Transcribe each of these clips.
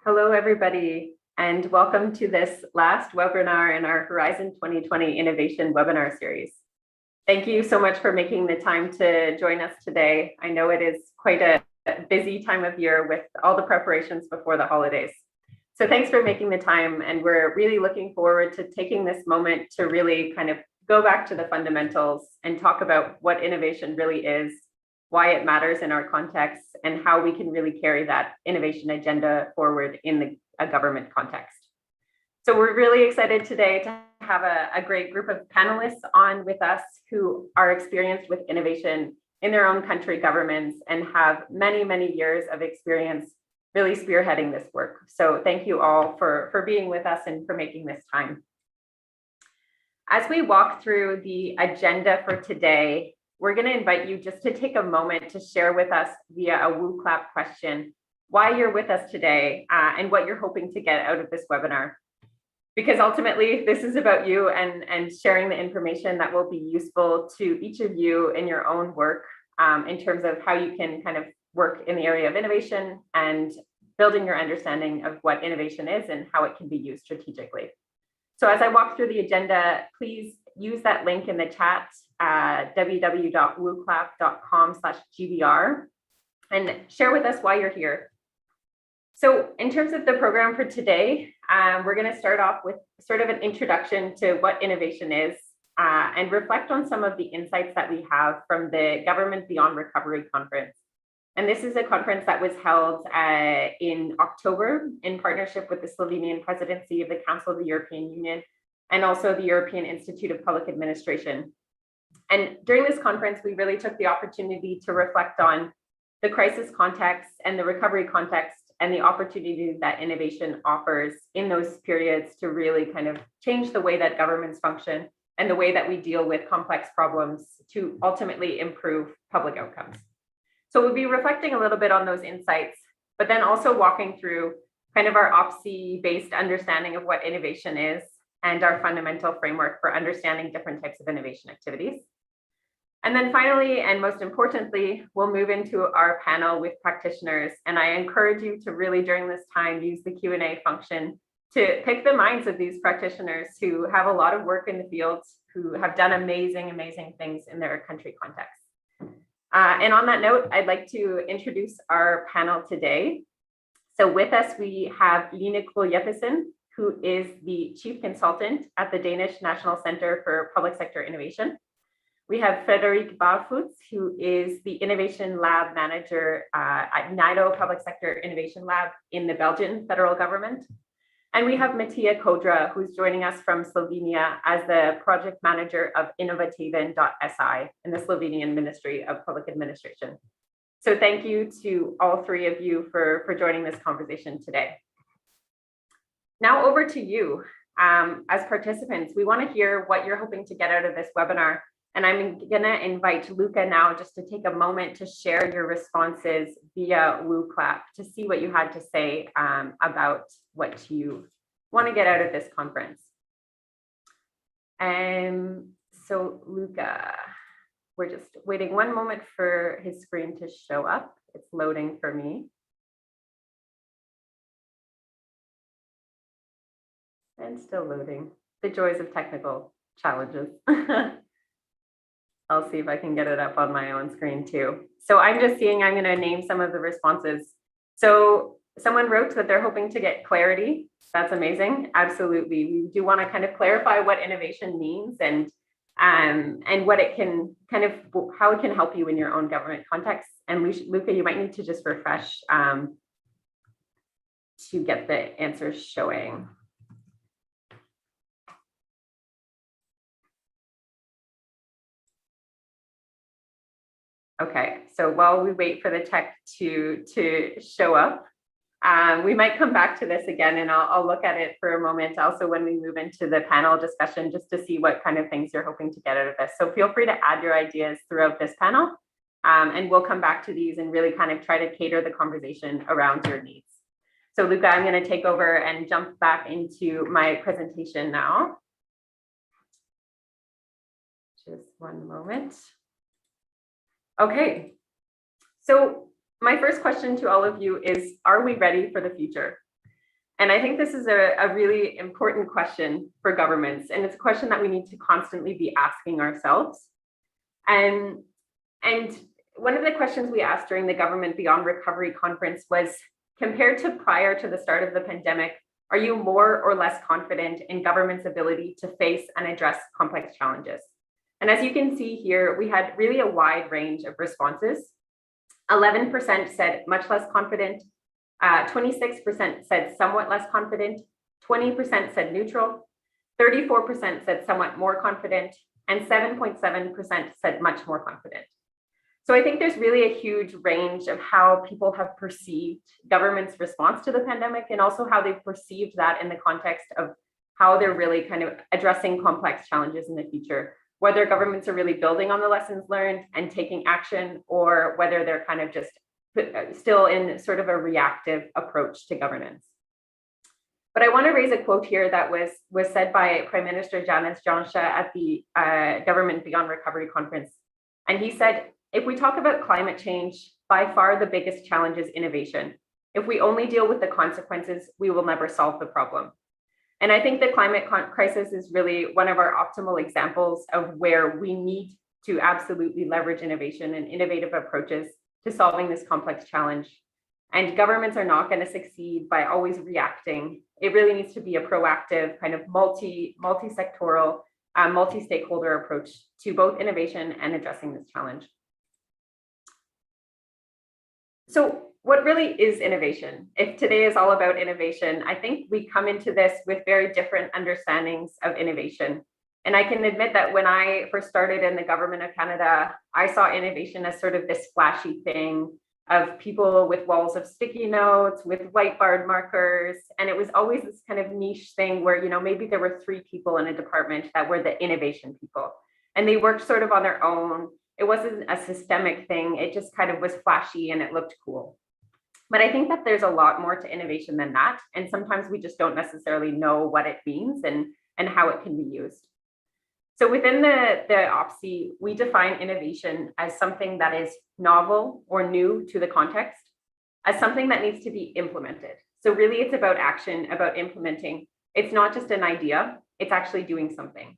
Hello, everybody, and welcome to this last webinar in our Horizon 2020 Innovation webinar series. Thank you so much for making the time to join us today. I know it is quite a busy time of year with all the preparations before the holidays. So thanks for making the time, and we're really looking forward to taking this moment to really kind of go back to the fundamentals and talk about what innovation really is, why it matters in our context, and how we can really carry that innovation agenda forward in a government context. So we're really excited today to have a great group of panelists on with us who are experienced with innovation in their own country governments and have many, many years of experience really spearheading this work. So thank you all for being with us and for making this time. As we walk through the agenda for today, we're going to invite you just to take a moment to share with us via a WooClap question why you're with us today and what you're hoping to get out of this webinar. Because ultimately, this is about you and sharing the information that will be useful to each of you in your own work in terms of how you can kind of work in the area of innovation and building your understanding of what innovation is and how it can be used strategically. So as I walk through the agenda, please use that link in the chat, www.wooclap.com/GBR, and share with us why you're here. So in terms of the program for today, we're going to start off with sort of an introduction to what innovation is and reflect on some of the insights that we have from the Government Beyond Recovery Conference. And this is a conference that was held in October in partnership with the Slovenian presidency of the Council of the European Union and also the European Institute of Public Administration. And during this conference, we really took the opportunity to reflect on the crisis context and the recovery context and the opportunity that innovation offers in those periods to really kind of change the way that governments function and the way that we deal with complex problems to ultimately improve public outcomes. So we'll be reflecting a little bit on those insights, but then also walking through kind of our OPSI-based understanding of what innovation is and our fundamental framework for understanding different types of innovation activities. And then finally, and most importantly, we'll move into our panel with practitioners. And I encourage you to really, during this time, use the Q&A function to pick the minds of these practitioners who have a lot of work in the fields, who have done amazing, amazing things in their country context. And on that note, I'd like to introduce our panel today. So with us, we have Line Krogh Jeppesen, who is the Chief Consultant at the Danish National Center for Public Sector Innovation. We have Frederick, who is the Innovation Lab Manager at NIDO Public Sector Innovation Lab in the Belgian federal government. And we have Matija Kodra, who's joining us from Slovenia as the Project Manager of innovativen.si in the Slovenian Ministry of Public Administration. So thank you to all three of you for joining this conversation today. Now over to you. As participants, we want to hear what you're hoping to get out of this webinar. And I'm going to invite Luca now just to take a moment to share your responses via WooClap to see what you had to say about what you want to get out of this conference. So Luca, we're just waiting one moment for his screen to show up. It's loading for me. And still loading. The joys of technical challenges. I'll see if I can get it up on my own screen too. So I'm just seeing, I'm going to name some of the responses. So someone wrote that they're hoping to get clarity. That's amazing. Absolutely. We do want to kind of clarify what innovation means and what it can kind of, how it can help you in your own government context. And Luca, you might need to just refresh to get the answers showing. Okay, so while we wait for the tech to show up, we might come back to this again, and I'll look at it for a moment also when we move into the panel discussion, just to see what kind of things you're hoping to get out of this. So feel free to add your ideas throughout this panel, and we'll come back to these and really kind of try to cater the conversation around your needs. So Luca, I'm going to take over and jump back into my presentation now. Just one moment. Okay, so my first question to all of you is, are we ready for the future? And I think this is a really important question for governments. And it's a question that we need to constantly be asking ourselves. And one of the questions we asked during the Government Beyond Recovery conference was, compared to prior to the start of the pandemic, are you more or less confident in government's ability to face and address complex challenges? And as you can see here, we had really a wide range of responses. 11% said much less confident, 26% said somewhat less confident, 20% said neutral, 34% said somewhat more confident, and 7.7% said much more confident. So I think there's really a huge range of how people have perceived government's response to the pandemic, and also how they've perceived that in the context of how they're really kind of addressing complex challenges in the future, whether governments are really building on the lessons learned and taking action, or whether they're kind of just still in sort of a reactive approach to governance. But I want to raise a quote here that was said by Prime Minister Janez Janša at the Government Beyond Recovery conference. And he said, "If we talk about climate change, by far the biggest challenge is innovation. If we only deal with the consequences, we will never solve the problem." And I think the climate crisis is really one of our optimal examples of where we need to absolutely leverage innovation and innovative approaches to solving this complex challenge. And governments are not going to succeed by always reacting. It really needs to be a proactive, kind of multi-sectoral, multi-stakeholder approach to both innovation and addressing this challenge. So what really is innovation? If today is all about innovation, I think we come into this with very different understandings of innovation. And I can admit that when I first started in the government of Canada, I saw innovation as sort of this flashy thing of people with walls of sticky notes, with whiteboard markers. And it was always this kind of niche thing where, you know, maybe there were 3 people in a department that were the innovation people, and they worked sort of on their own. It wasn't a systemic thing. It just kind of was flashy and it looked cool. But I think that there's a lot more to innovation than that. And sometimes we just don't necessarily know what it means and how it can be used. So within the OPSI, we define innovation as something that is novel or new to the context, as something that needs to be implemented. So really it's about action, about implementing. It's not just an idea, it's actually doing something.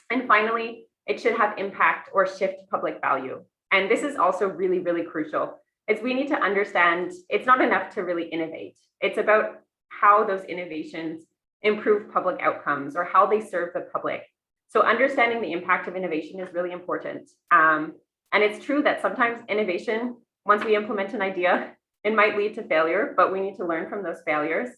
And finally, it should have impact or shift public value. And this is also really, really crucial, is we need to understand it's not enough to really innovate. It's about how those innovations improve public outcomes or how they serve the public. So understanding the impact of innovation is really important. And it's true that sometimes innovation, once we implement an idea, it might lead to failure, but we need to learn from those failures.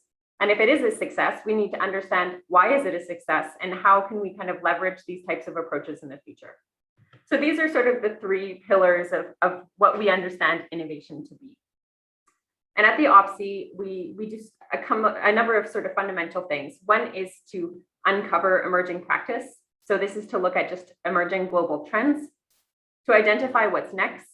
And if it is a success, we need to understand why is it a success and how can we kind of leverage these types of approaches in the future. So these are sort of the 3 pillars of what we understand innovation to be. And at the OPSI, we do a number of sort of fundamental things. One is to uncover emerging practice. So this is to look at just emerging global trends, to identify what's next,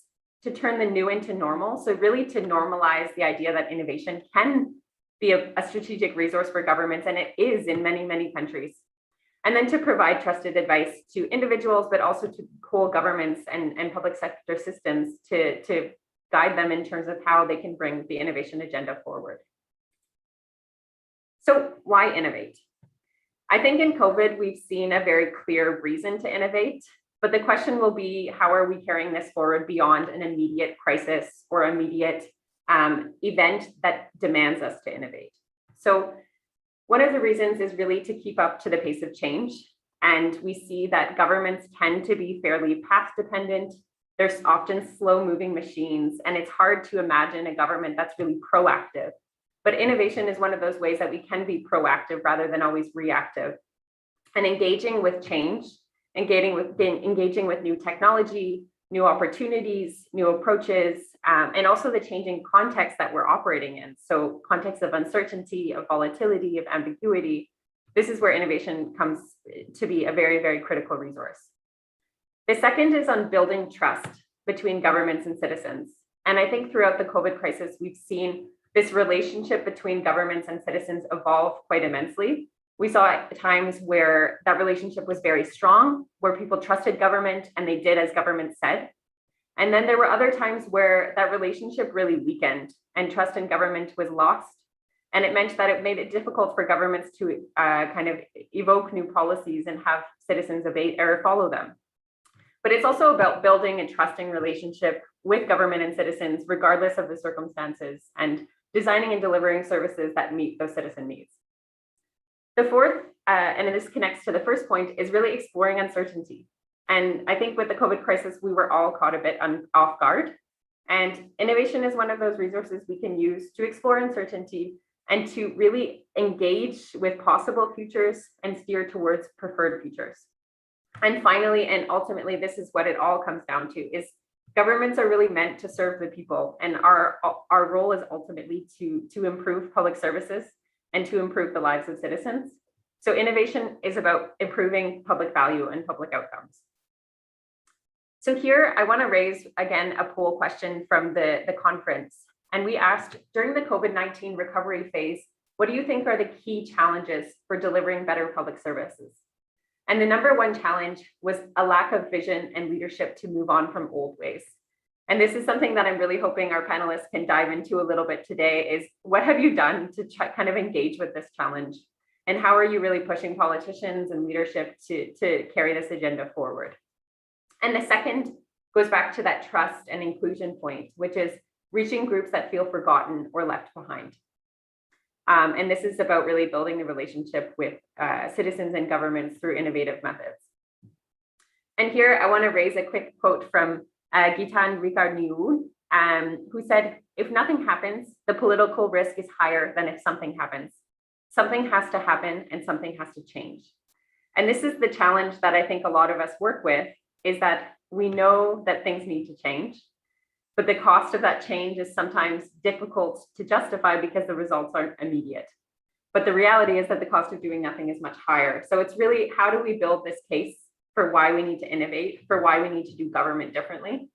to turn the new into normal. So really to normalize the idea that innovation can be a strategic resource for governments, and it is in many, many countries. And then to provide trusted advice to individuals, but also to whole governments and public sector systems to guide them in terms of how they can bring the innovation agenda forward. So why innovate? I think in COVID, we've seen a very clear reason to innovate, but the question will be, how are we carrying this forward beyond an immediate crisis or immediate event that demands us to innovate? So one of the reasons is really to keep up to the pace of change. And we see that governments tend to be fairly path dependent. There's often slow moving machines, and it's hard to imagine a government that's really proactive. But innovation is one of those ways that we can be proactive rather than always reactive. And engaging with change, engaging with new technology, new opportunities, new approaches, and also the changing context that we're operating in. So context of uncertainty, of volatility, of ambiguity. This is where innovation comes to be a very, very critical resource. The second is on building trust between governments and citizens. And I think throughout the COVID crisis, we've seen this relationship between governments and citizens evolve quite immensely. We saw at times where that relationship was very strong, where people trusted government and they did as government said. And then there were other times where that relationship really weakened and trust in government was lost. And it meant that it made it difficult for governments to kind of evoke new policies and have citizens obey or follow them. But it's also about building a trusting relationship with government and citizens, regardless of the circumstances, and designing and delivering services that meet those citizen needs. The fourth, and this connects to the first point, is really exploring uncertainty. And I think with the COVID crisis, we were all caught a bit off guard. And innovation is one of those resources we can use to explore uncertainty and to really engage with possible futures and steer towards preferred futures. And finally, and ultimately, this is what it all comes down to, is governments are really meant to serve the people. And our role is ultimately to improve public services and to improve the lives of citizens. So innovation is about improving public value and public outcomes. So here I want to raise again a poll question from the conference. And we asked, during the COVID-19 recovery phase, what do you think are the key challenges for delivering better public services? And the number one challenge was a lack of vision and leadership to move on from old ways. And this is something that I'm really hoping our panelists can dive into a little bit today, is what have you done to kind of engage with this challenge? And how are you really pushing politicians and leadership to carry this agenda forward? And the second goes back to that trust and inclusion point, which is reaching groups that feel forgotten or left behind. And this is about really building the relationship with citizens and governments through innovative methods. And here I want to raise a quick quote from Gitan Ricarniu, who said, "If nothing happens, the political risk is higher than if something happens. Something has to happen and something has to change." And this is the challenge that I think a lot of us work with, is that we know that things need to change, but the cost of that change is sometimes difficult to justify because the results aren't immediate. But the reality is that the cost of doing nothing is much higher. So it's really, how do we build this case for why we need to innovate, for why we need to do government differently,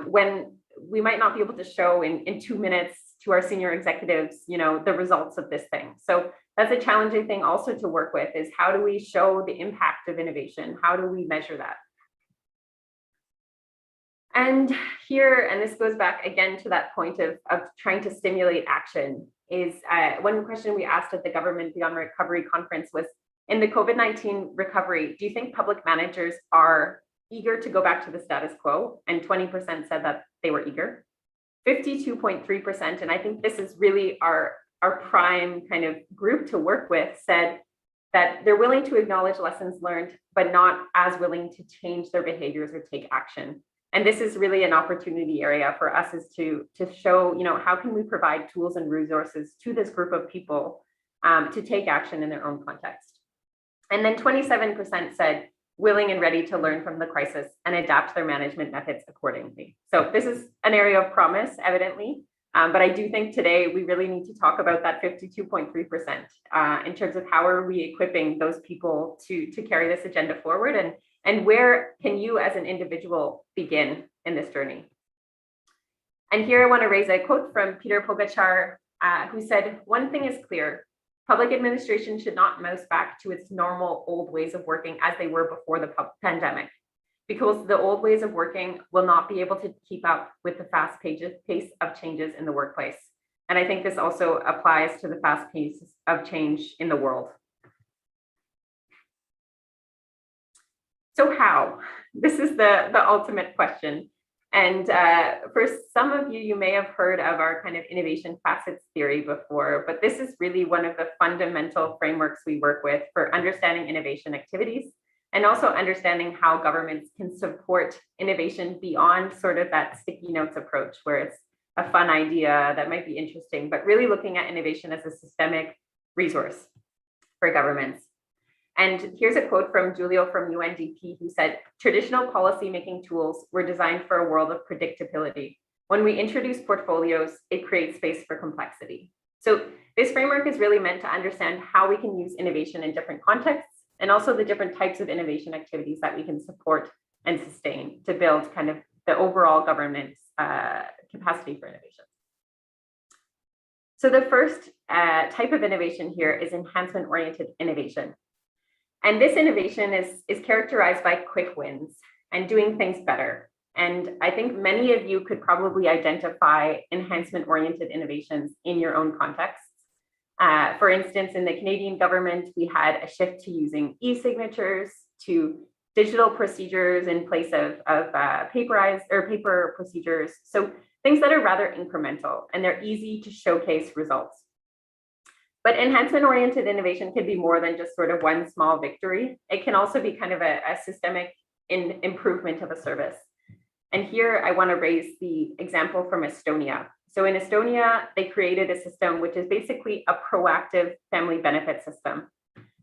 when we might not be able to show in 2 minutes to our senior executives, the results of this thing. So that's a challenging thing also to work with, is how do we show the impact of innovation? How do we measure that? And here, and this goes back again to that point of trying to stimulate action, is one question we asked at the Government Beyond Recovery conference was, in the COVID-19 recovery, do you think public managers are eager to go back to the status quo? And 20% said that they were eager. 52.3%, and I think this is really our prime kind of group to work with, said that they're willing to acknowledge lessons learned, but not as willing to change their behaviors or take action. And this is really an opportunity area for us, is to show, how can we provide tools and resources to this group of people to take action in their own context. And then 27% said willing and ready to learn from the crisis and adapt their management methods accordingly. So this is an area of promise, evidently, but I do think today we really need to talk about that 52.3% in terms of how are we equipping those people to carry this agenda forward, and where can you as an individual begin in this journey? And here I want to raise a quote from Peter Pogachar, who said, "One thing is clear, public administration should not mouse back to its normal old ways of working as they were before the pandemic, because the old ways of working will not be able to keep up with the fast pace of changes in the workplace." And I think this also applies to the fast pace of change in the world. So how? This is the ultimate question. And for some of you, you may have heard of our kind of innovation facets theory before, but this is really one of the fundamental frameworks we work with for understanding innovation activities, and also understanding how governments can support innovation beyond sort of that sticky notes approach, where it's a fun idea that might be interesting, but really looking at innovation as a systemic resource for governments. And here's a quote from Julio from UNDP, who said, "Traditional policy-making tools were designed for a world of predictability. When we introduce portfolios, it creates space for complexity." So this framework is really meant to understand how we can use innovation in different contexts, and also the different types of innovation activities that we can support and sustain to build kind of the overall government's capacity for innovation. So the first type of innovation here is enhancement-oriented innovation. And this innovation is characterized by quick wins and doing things better. And I think many of you could probably identify enhancement-oriented innovations in your own contexts. For instance, in the Canadian government, we had a shift to using e-signatures, to digital procedures in place of paper procedures. So things that are rather incremental and they're easy to showcase results. But enhancement-oriented innovation can be more than just sort of one small victory. It can also be kind of a systemic improvement of a service. And here I want to raise the example from Estonia. So in Estonia, they created a system which is basically a proactive family benefit system.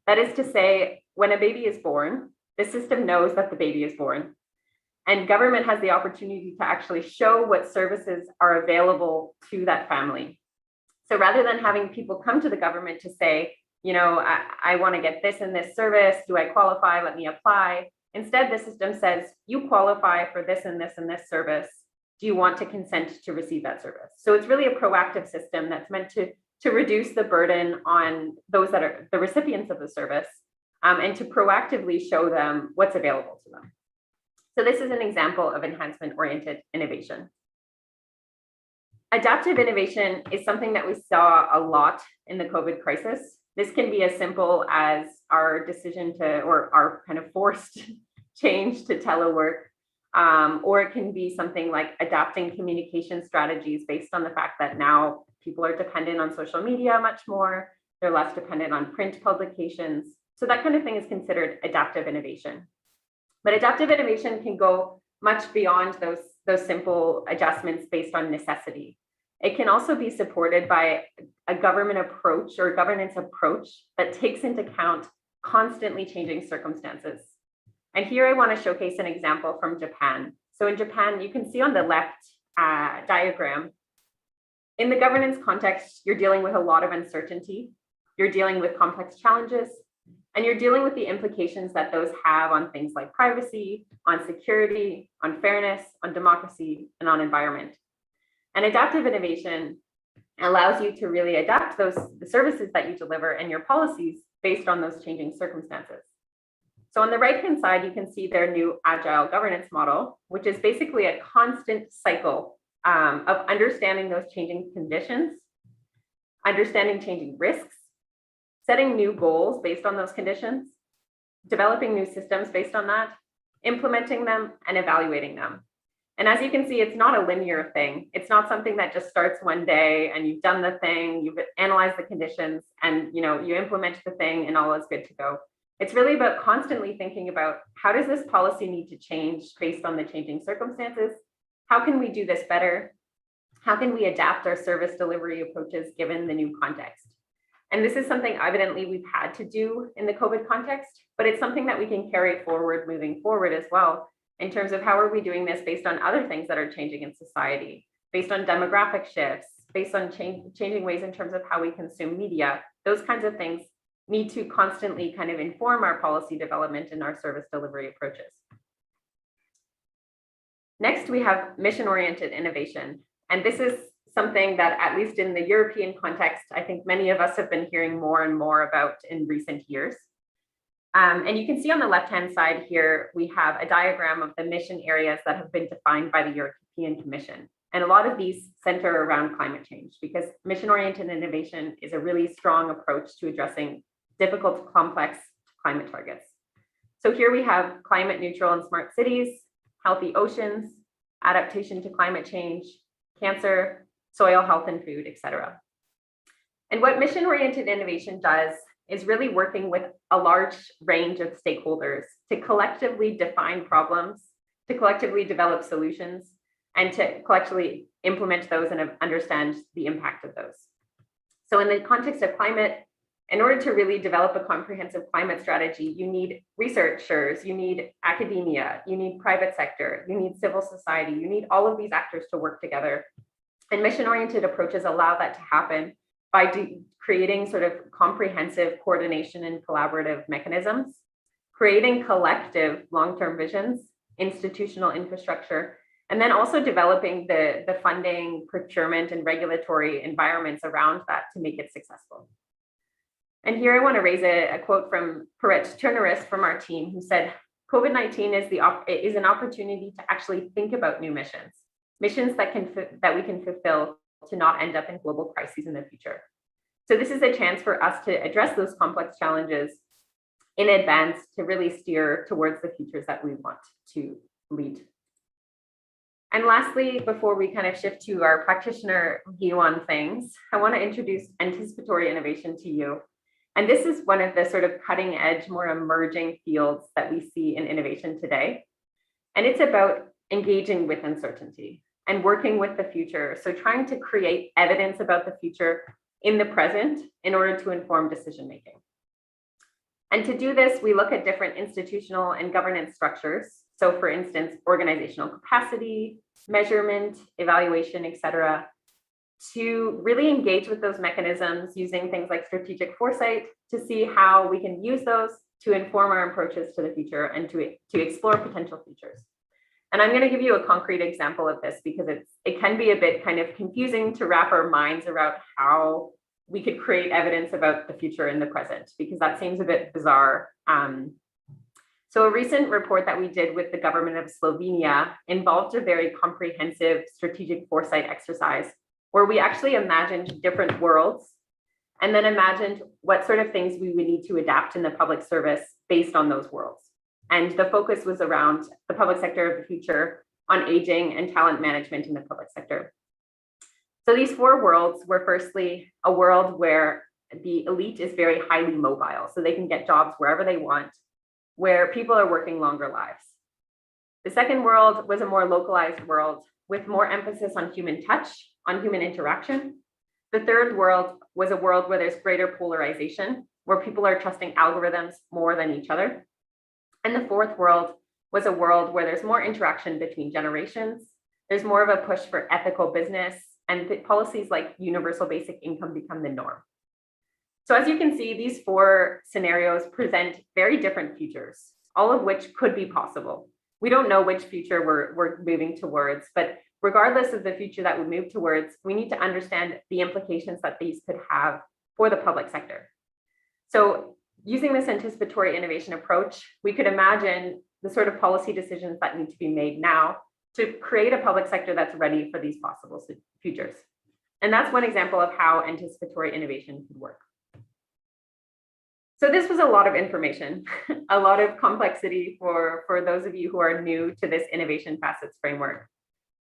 That is to say, when a baby is born, the system knows that the baby is born. And government has the opportunity to actually show what services are available to that family. So rather than having people come to the government to say, you know, I want to get this and this service, do I qualify? Let me apply. Instead, the system says, you qualify for this and this and this service. Do you want to consent to receive that service? So it's really a proactive system that's meant to reduce the burden on those that are the recipients of the service, and to proactively show them what's available to them. So this is an example of enhancement-oriented innovation. Adaptive innovation is something that we saw a lot in the COVID crisis. This can be as simple as our decision to, or our kind of forced change to telework, or it can be something like adapting communication strategies based on the fact that now people are dependent on social media much more, they're less dependent on print publications. So that kind of thing is considered adaptive innovation. But adaptive innovation can go much beyond those simple adjustments based on necessity. It can also be supported by a government approach or governance approach that takes into account constantly changing circumstances. And here I want to showcase an example from Japan. So in Japan, you can see on the left diagram, in the governance context, you're dealing with a lot of uncertainty, you're dealing with complex challenges, and you're dealing with the implications that those have on things like privacy, on security, on fairness, on democracy, and on environment. And adaptive innovation allows you to really adapt the services that you deliver and your policies based on those changing circumstances. So on the right-hand side, you can see their new agile governance model, which is basically a constant cycle of understanding those changing conditions, understanding changing risks, setting new goals based on those conditions, developing new systems based on that, implementing them, and evaluating them. And as you can see, it's not a linear thing. It's not something that just starts one day and you've done the thing, you've analyzed the conditions, and you implement the thing and all is good to go. It's really about constantly thinking about, how does this policy need to change based on the changing circumstances? How can we do this better? How can we adapt our service delivery approaches given the new context? And this is something evidently we've had to do in the COVID context, but it's something that we can carry forward moving forward as well, in terms of how are we doing this based on other things that are changing in society, based on demographic shifts, based on changing ways in terms of how we consume media. Those kinds of things need to constantly kind of inform our policy development and our service delivery approaches. Next, we have mission-oriented innovation. And this is something that, at least in the European context, I think many of us have been hearing more and more about in recent years. And you can see on the left-hand side here, we have a diagram of the mission areas that have been defined by the European Commission. And a lot of these center around climate change, because mission-oriented innovation is a really strong approach to addressing difficult, complex climate targets. So here we have climate neutral and smart cities, healthy oceans, adaptation to climate change, cancer, soil health and food, etc. And what mission-oriented innovation does is really working with a large range of stakeholders to collectively define problems, to collectively develop solutions, and to collectively implement those and understand the impact of those. So in the context of climate, in order to really develop a comprehensive climate strategy, you need researchers, you need academia, you need private sector, you need civil society, you need all of these actors to work together. And mission-oriented approaches allow that to happen by creating sort of comprehensive coordination and collaborative mechanisms, creating collective long-term visions, institutional infrastructure, and then also developing the funding, procurement, and regulatory environments around that to make it successful. And here I want to raise a quote from Perrette Turneris from our team, who said, COVID-19 is an opportunity to actually think about new missions that we can fulfill to not end up in global crises in the future. So this is a chance for us to address those complex challenges in advance to really steer towards the futures that we want to lead. And lastly, before we kind of shift to our practitioner view on things, I want to introduce anticipatory innovation to you. And this is one of the sort of cutting edge, more emerging fields that we see in innovation today. And it's about engaging with uncertainty and working with the future. So trying to create evidence about the future in the present in order to inform decision making. And to do this, we look at different institutional and governance structures. So for instance, organizational capacity, measurement, evaluation, et cetera, to really engage with those mechanisms using things like strategic foresight to see how we can use those to inform our approaches to the future and to explore potential futures. And I'm going to give you a concrete example of this because it can be a bit kind of confusing to wrap our minds around how we could create evidence about the future in the present, because that seems a bit bizarre. So a recent report that we did with the government of Slovenia involved a very comprehensive strategic foresight exercise where we actually imagined different worlds and then imagined what sort of things we would need to adapt in the public service based on those worlds. And the focus was around the public sector of the future, on aging and talent management in the public sector. So these 4 worlds were firstly a world where the elite is very highly mobile, so they can get jobs wherever they want, where people are working longer lives. The second world was a more localized world with more emphasis on human touch, on human interaction. The third world was a world where there's greater polarization, where people are trusting algorithms more than each other. And the fourth world was a world where there's more interaction between generations. There's more of a push for ethical business, and policies like universal basic income become the norm. So as you can see, these 4 scenarios present very different futures, all of which could be possible. We don't know which future we're moving towards, but regardless of the future that we move towards, we need to understand the implications that these could have for the public sector. So using this anticipatory innovation approach, we could imagine the sort of policy decisions that need to be made now to create a public sector that's ready for these possible futures. And that's one example of how anticipatory innovation could work. So this was a lot of information, a lot of complexity for those of you who are new to this innovation facets framework.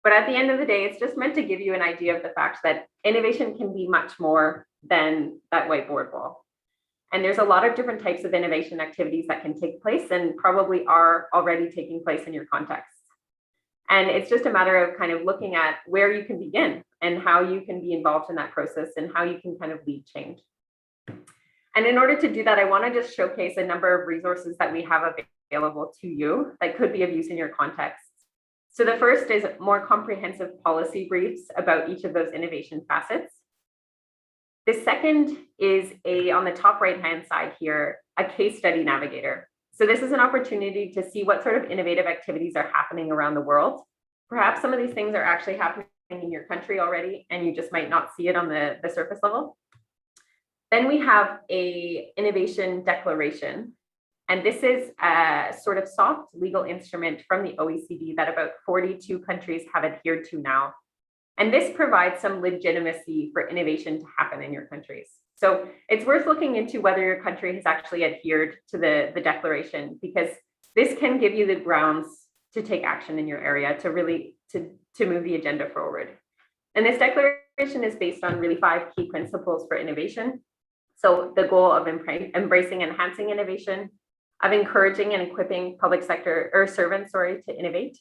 But at the end of the day, it's just meant to give you an idea of the fact that innovation can be much more than that whiteboard wall. And there's a lot of different types of innovation activities that can take place and probably are already taking place in your context. And it's just a matter of kind of looking at where you can begin and how you can be involved in that process and how you can kind of lead change. And in order to do that, I want to just showcase a number of resources that we have available to you that could be of use in your context. So the first is more comprehensive policy briefs about each of those innovation facets. The second is on the top right-hand side here, a case study navigator. So this is an opportunity to see what sort of innovative activities are happening around the world. Perhaps some of these things are actually happening in your country already, and you just might not see it on the surface level. Then we have an innovation declaration. And this is a sort of soft legal instrument from the OECD that about 42 countries have adhered to now. And this provides some legitimacy for innovation to happen in your countries. So it's worth looking into whether your country has actually adhered to the declaration, because this can give you the grounds to take action in your area to really to move the agenda forward. And this declaration is based on really 5 key principles for innovation. So the goal of embracing and enhancing innovation, of encouraging and equipping public sector or servants, to innovate,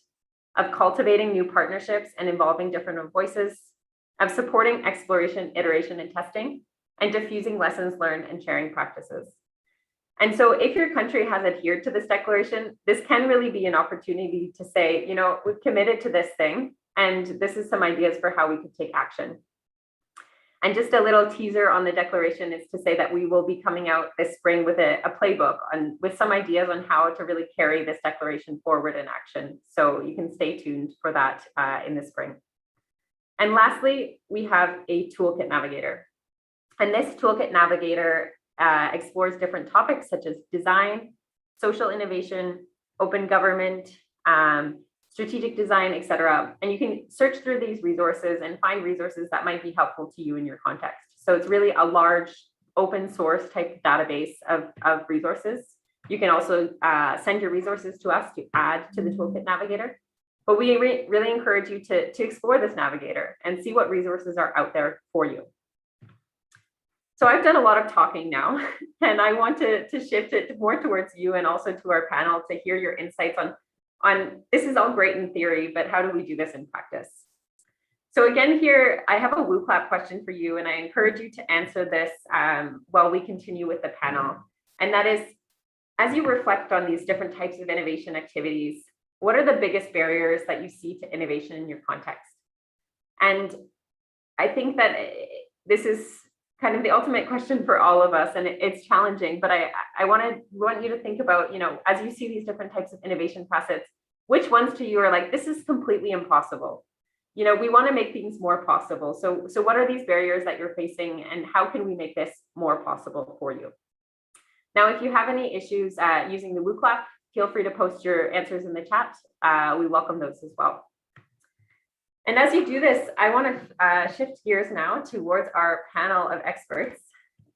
of cultivating new partnerships and involving different voices, of supporting exploration, iteration, and testing, and diffusing lessons learned and sharing practices. And so if your country has adhered to this declaration, this can really be an opportunity to say, you know, we've committed to this thing, and this is some ideas for how we could take action. And just a little teaser on the declaration is to say that we will be coming out this spring with a playbook with some ideas on how to really carry this declaration forward in action. So you can stay tuned for that in the spring. And lastly, we have a toolkit navigator. And this toolkit navigator explores different topics such as design, social innovation, open government, strategic design, et cetera. And you can search through these resources and find resources that might be helpful to you in your context. So it's really a large open source type database of resources. You can also send your resources to us to add to the Toolkit Navigator. But we really encourage you to explore this navigator and see what resources are out there for you. So I've done a lot of talking now, and I want to shift it more towards you and also to our panel to hear your insights on this is all great in theory, but how do we do this in practice? So again, here, I have a woo clap question for you, and I encourage you to answer this while we continue with the panel. And that is, as you reflect on these different types of innovation activities, what are the biggest barriers that you see to innovation in your context? And I think that this is kind of the ultimate question for all of us, and it's challenging, but I want you to think about, as you see these different types of innovation facets, which ones to you are like, this is completely impossible. We want to make things more possible. So what are these barriers that you're facing, and how can we make this more possible for you? Now, if you have any issues using the WooClap, feel free to post your answers in the chat. We welcome those as well. And as you do this, I want to shift gears now towards our panel of experts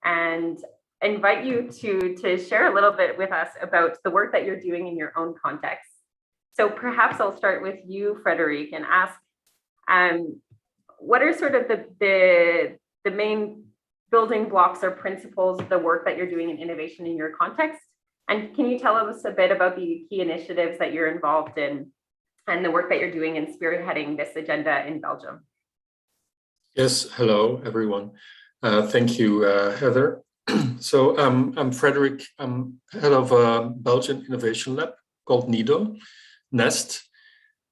and invite you to share a little bit with us about the work that you're doing in your own context. So perhaps I'll start with you, Frederick, and ask, what are sort of the main building blocks or principles of the work that you're doing in innovation in your context? And can you tell us a bit about the key initiatives that you're involved in and the work that you're doing in spearheading this agenda in Belgium? Yes, hello, everyone. Thank you, Heather. So I'm Frederick. I'm head of a Belgian innovation lab called NIDO, NEST,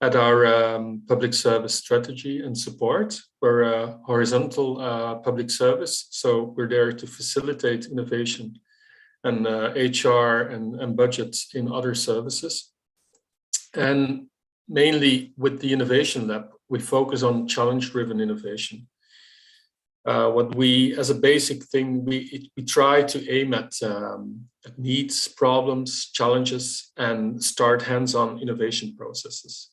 at our public service strategy and support. We're a horizontal public service, so we're there to facilitate innovation and HR and budgets in other services. And mainly with the Innovation Lab, we focus on challenge-driven innovation. What we, as a basic thing, we try to aim at needs, problems, challenges, and start hands-on innovation processes.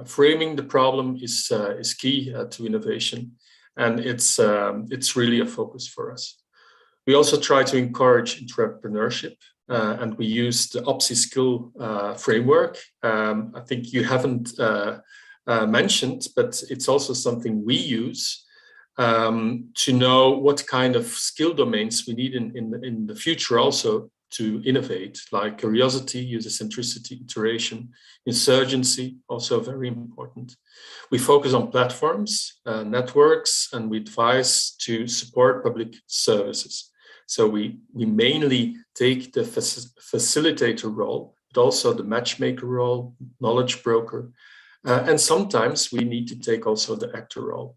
Framing the problem is key to innovation, and it's really a focus for us. We also try to encourage entrepreneurship. And we use the OPSI skill framework. I think you haven't mentioned, but it's also something we use to know what kind of skill domains we need in the future also to innovate, like curiosity, user-centricity, iteration, insurgency, also very important. We focus on platforms, networks, and we advise to support public services. So we mainly take the facilitator role, but also the matchmaker role, knowledge broker, and sometimes we need to take also the actor role.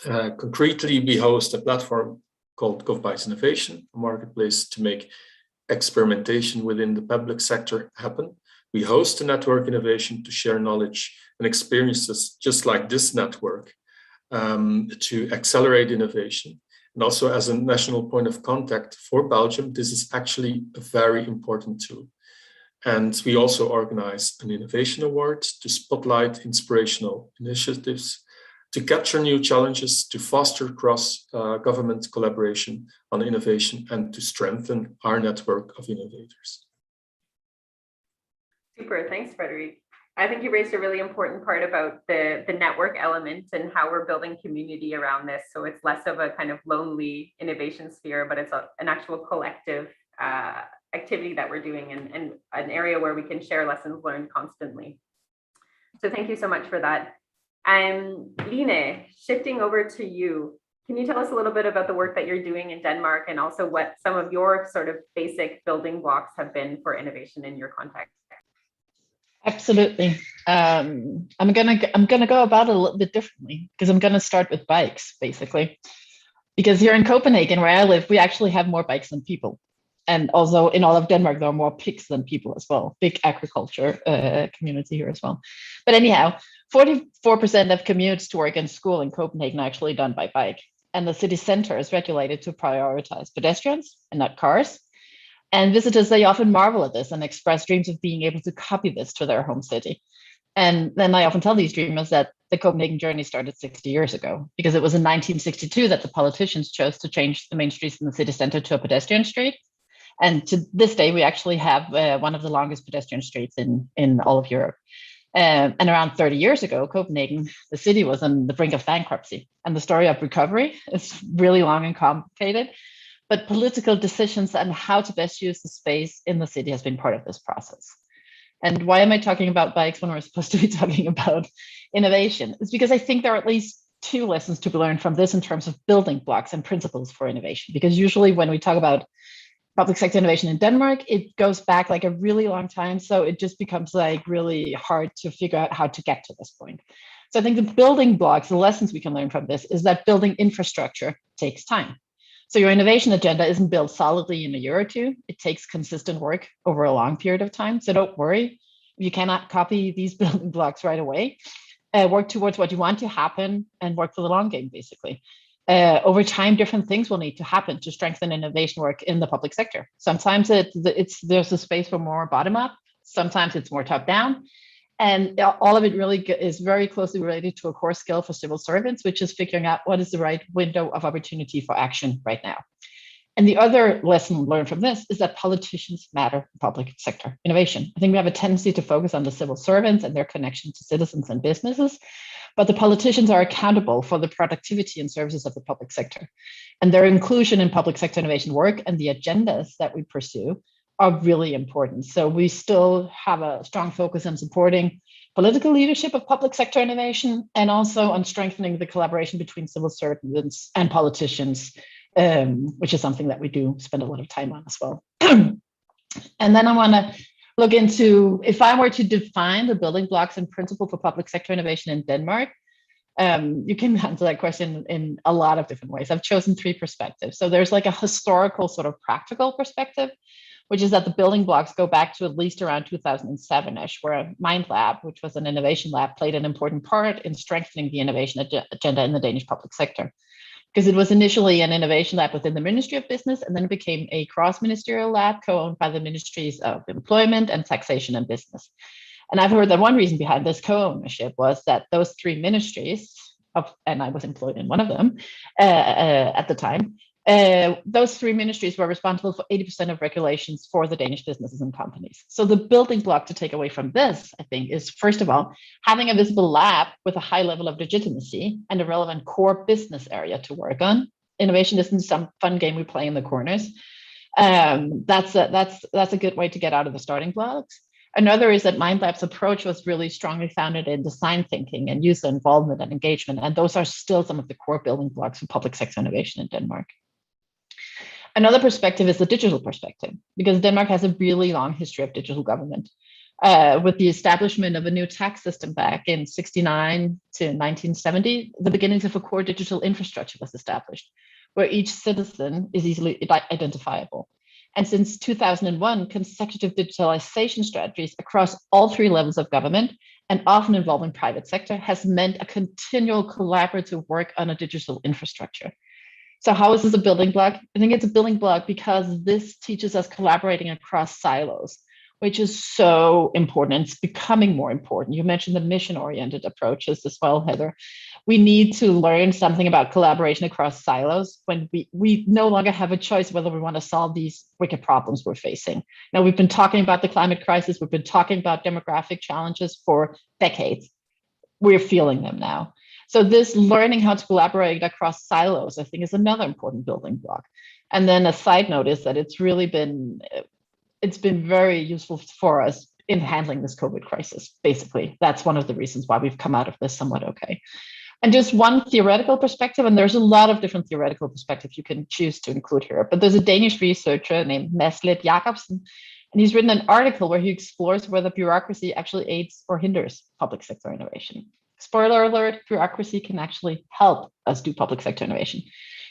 Concretely, we host a platform called GovBytes Innovation, a marketplace to make experimentation within the public sector happen. We host a network innovation to share knowledge and experiences just like this network to accelerate innovation. And also as a national point of contact for Belgium, this is actually a very important tool. And we also organize an innovation award to spotlight inspirational initiatives, to capture new challenges, to foster cross-government collaboration on innovation, and to strengthen our network of innovators. Super, thanks, Frederick. I think you raised a really important part about the network element and how we're building community around this. So it's less of a kind of lonely innovation sphere, but it's an actual collective activity that we're doing and an area where we can share lessons learned constantly. So thank you so much for that. Line, shifting over to you, can you tell us a little bit about the work that you're doing in Denmark and also what some of your sort of basic building blocks have been for innovation in your context? Absolutely. I'm gonna go about it a little bit differently because I'm gonna start with bikes, basically. Because here in Copenhagen, where I live, we actually have more bikes than people. And also in all of Denmark, there are more pigs than people as well. Big agriculture community here as well. But anyhow, 44% of commutes to work and school in Copenhagen are actually done by bike. And the city center is regulated to prioritize pedestrians and not cars. And visitors, they often marvel at this and express dreams of being able to copy this to their home city. And then I often tell these dreamers that the Copenhagen journey started 60 years ago, because it was in 1962 that the politicians chose to change the main streets in the city center to a pedestrian street. And to this day, we actually have one of the longest pedestrian streets in all of Europe. And around 30 years ago, Copenhagen, the city, was on the brink of bankruptcy. And the story of recovery is really long and complicated. But political decisions on how to best use the space in the city has been part of this process. And why am I talking about bikes when we're supposed to be talking about innovation? It's because I think there are at least two lessons to be learned from this in terms of building blocks and principles for innovation. Because usually when we talk about public sector innovation in Denmark, it goes back like a really long time. So it just becomes like really hard to figure out how to get to this point. So I think the building blocks, the lessons we can learn from this is that building infrastructure takes time. So your innovation agenda isn't built solidly in a year or two. It takes consistent work over a long period of time. So don't worry, you cannot copy these building blocks right away. Work towards what you want to happen and work for the long game, basically. Over time, different things will need to happen to strengthen innovation work in the public sector. Sometimes there's a space for more bottom up. Sometimes it's more top down. And all of it really is very closely related to a core skill for civil servants, which is figuring out what is the right window of opportunity for action right now. And the other lesson learned from this is that politicians matter in public sector innovation. I think we have a tendency to focus on the civil servants and their connection to citizens and businesses, but the politicians are accountable for the productivity and services of the public sector. And their inclusion in public sector innovation work and the agendas that we pursue are really important. So we still have a strong focus on supporting political leadership of public sector innovation and also on strengthening the collaboration between civil servants and politicians, which is something that we do spend a lot of time on as well. And then I want to look into, if I were to define the building blocks and principle for public sector innovation in Denmark, you can answer that question in a lot of different ways. I've chosen three perspectives. So there's like a historical sort of practical perspective, which is that the building blocks go back to at least around 2007-ish, where MindLab, which was an innovation lab, played an important part in strengthening the innovation agenda in the Danish public sector. Because it was initially an innovation lab within the Ministry of Business, and then it became a cross-ministerial lab co-owned by the Ministries of Employment and Taxation and Business. And I've heard that one reason behind this co-ownership was that those three ministries, and I was employed in one of them at the time, those three ministries were responsible for 80% of regulations for the Danish businesses and companies. So the building block to take away from this, I think, is first of all, having a visible lab with a high level of legitimacy and a relevant core business area to work on. Innovation isn't some fun game we play in the corners. That's a good way to get out of the starting blocks. Another is that MindLab's approach was really strongly founded in design thinking and user involvement and engagement. And those are still some of the core building blocks for public sector innovation in Denmark. Another perspective is the digital perspective, because Denmark has a really long history of digital government. With the establishment of a new tax system back in 1969 to 1970, the beginnings of a core digital infrastructure was established, where each citizen is easily identifiable. And since 2001, consecutive digitalization strategies across all three levels of government, and often involving private sector, has meant a continual collaborative work on a digital infrastructure. So how is this a building block? I think it's a building block because this teaches us collaborating across silos, which is so important, and it's becoming more important. You mentioned the mission-oriented approaches as well, Heather. We need to learn something about collaboration across silos when we no longer have a choice whether we want to solve these wicked problems we're facing. Now, we've been talking about the climate crisis, we've been talking about demographic challenges for decades. We're feeling them now. So this learning how to collaborate across silos, I think, is another important building block. And then a side note is that it's been very useful for us in handling this COVID crisis. Basically, that's one of the reasons why we've come out of this somewhat okay. And just one theoretical perspective, and there's a lot of different theoretical perspectives you can choose to include here, but there's a Danish researcher named Maslid Jacobsen, and he's written an article where he explores whether bureaucracy actually aids or hinders public sector innovation. Spoiler alert, bureaucracy can actually help us do public sector innovation.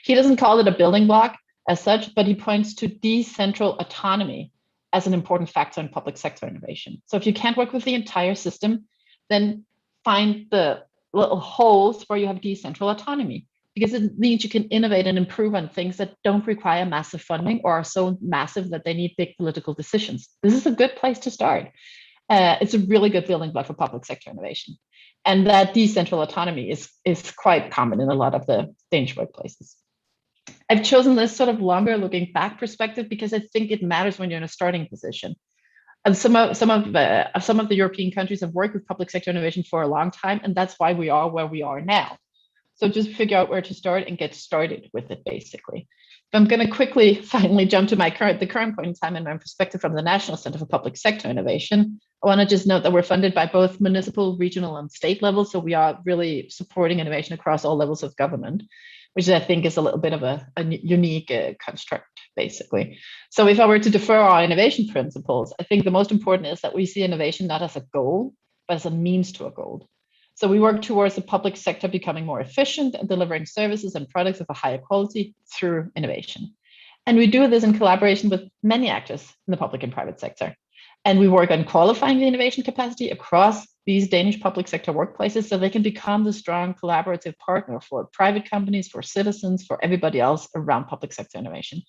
He doesn't call it a building block as such, but he points to decentral autonomy as an important factor in public sector innovation. So if you can't work with the entire system, then find the little holes where you have decentral autonomy, because it means you can innovate and improve on things that don't require massive funding or are so massive that they need big political decisions. This is a good place to start. it's a really good building block for public sector innovation. And that decentral autonomy is quite common in a lot of the Danish workplaces. I've chosen this sort of longer looking back perspective because I think it matters when you're in a starting position. And some of the European countries have worked with public sector innovation for a long time, and that's why we are where we are now. So just figure out where to start and get started with it, basically. I'm going to quickly finally jump to the current point in time and my perspective from the National Center for Public Sector Innovation. I want to just note that we're funded by both municipal, regional, and state levels. So we are really supporting innovation across all levels of government, which I think is a little bit of a unique construct, basically. So if I were to defer our innovation principles, I think the most important is that we see innovation not as a goal, but as a means to a goal. So we work towards the public sector becoming more efficient and delivering services and products of a higher quality through innovation. And we do this in collaboration with many actors in the public and private sector. And we work on qualifying the innovation capacity across these Danish public sector workplaces so they can become the strong collaborative partner for private companies, for citizens, for everybody else around public sector innovation.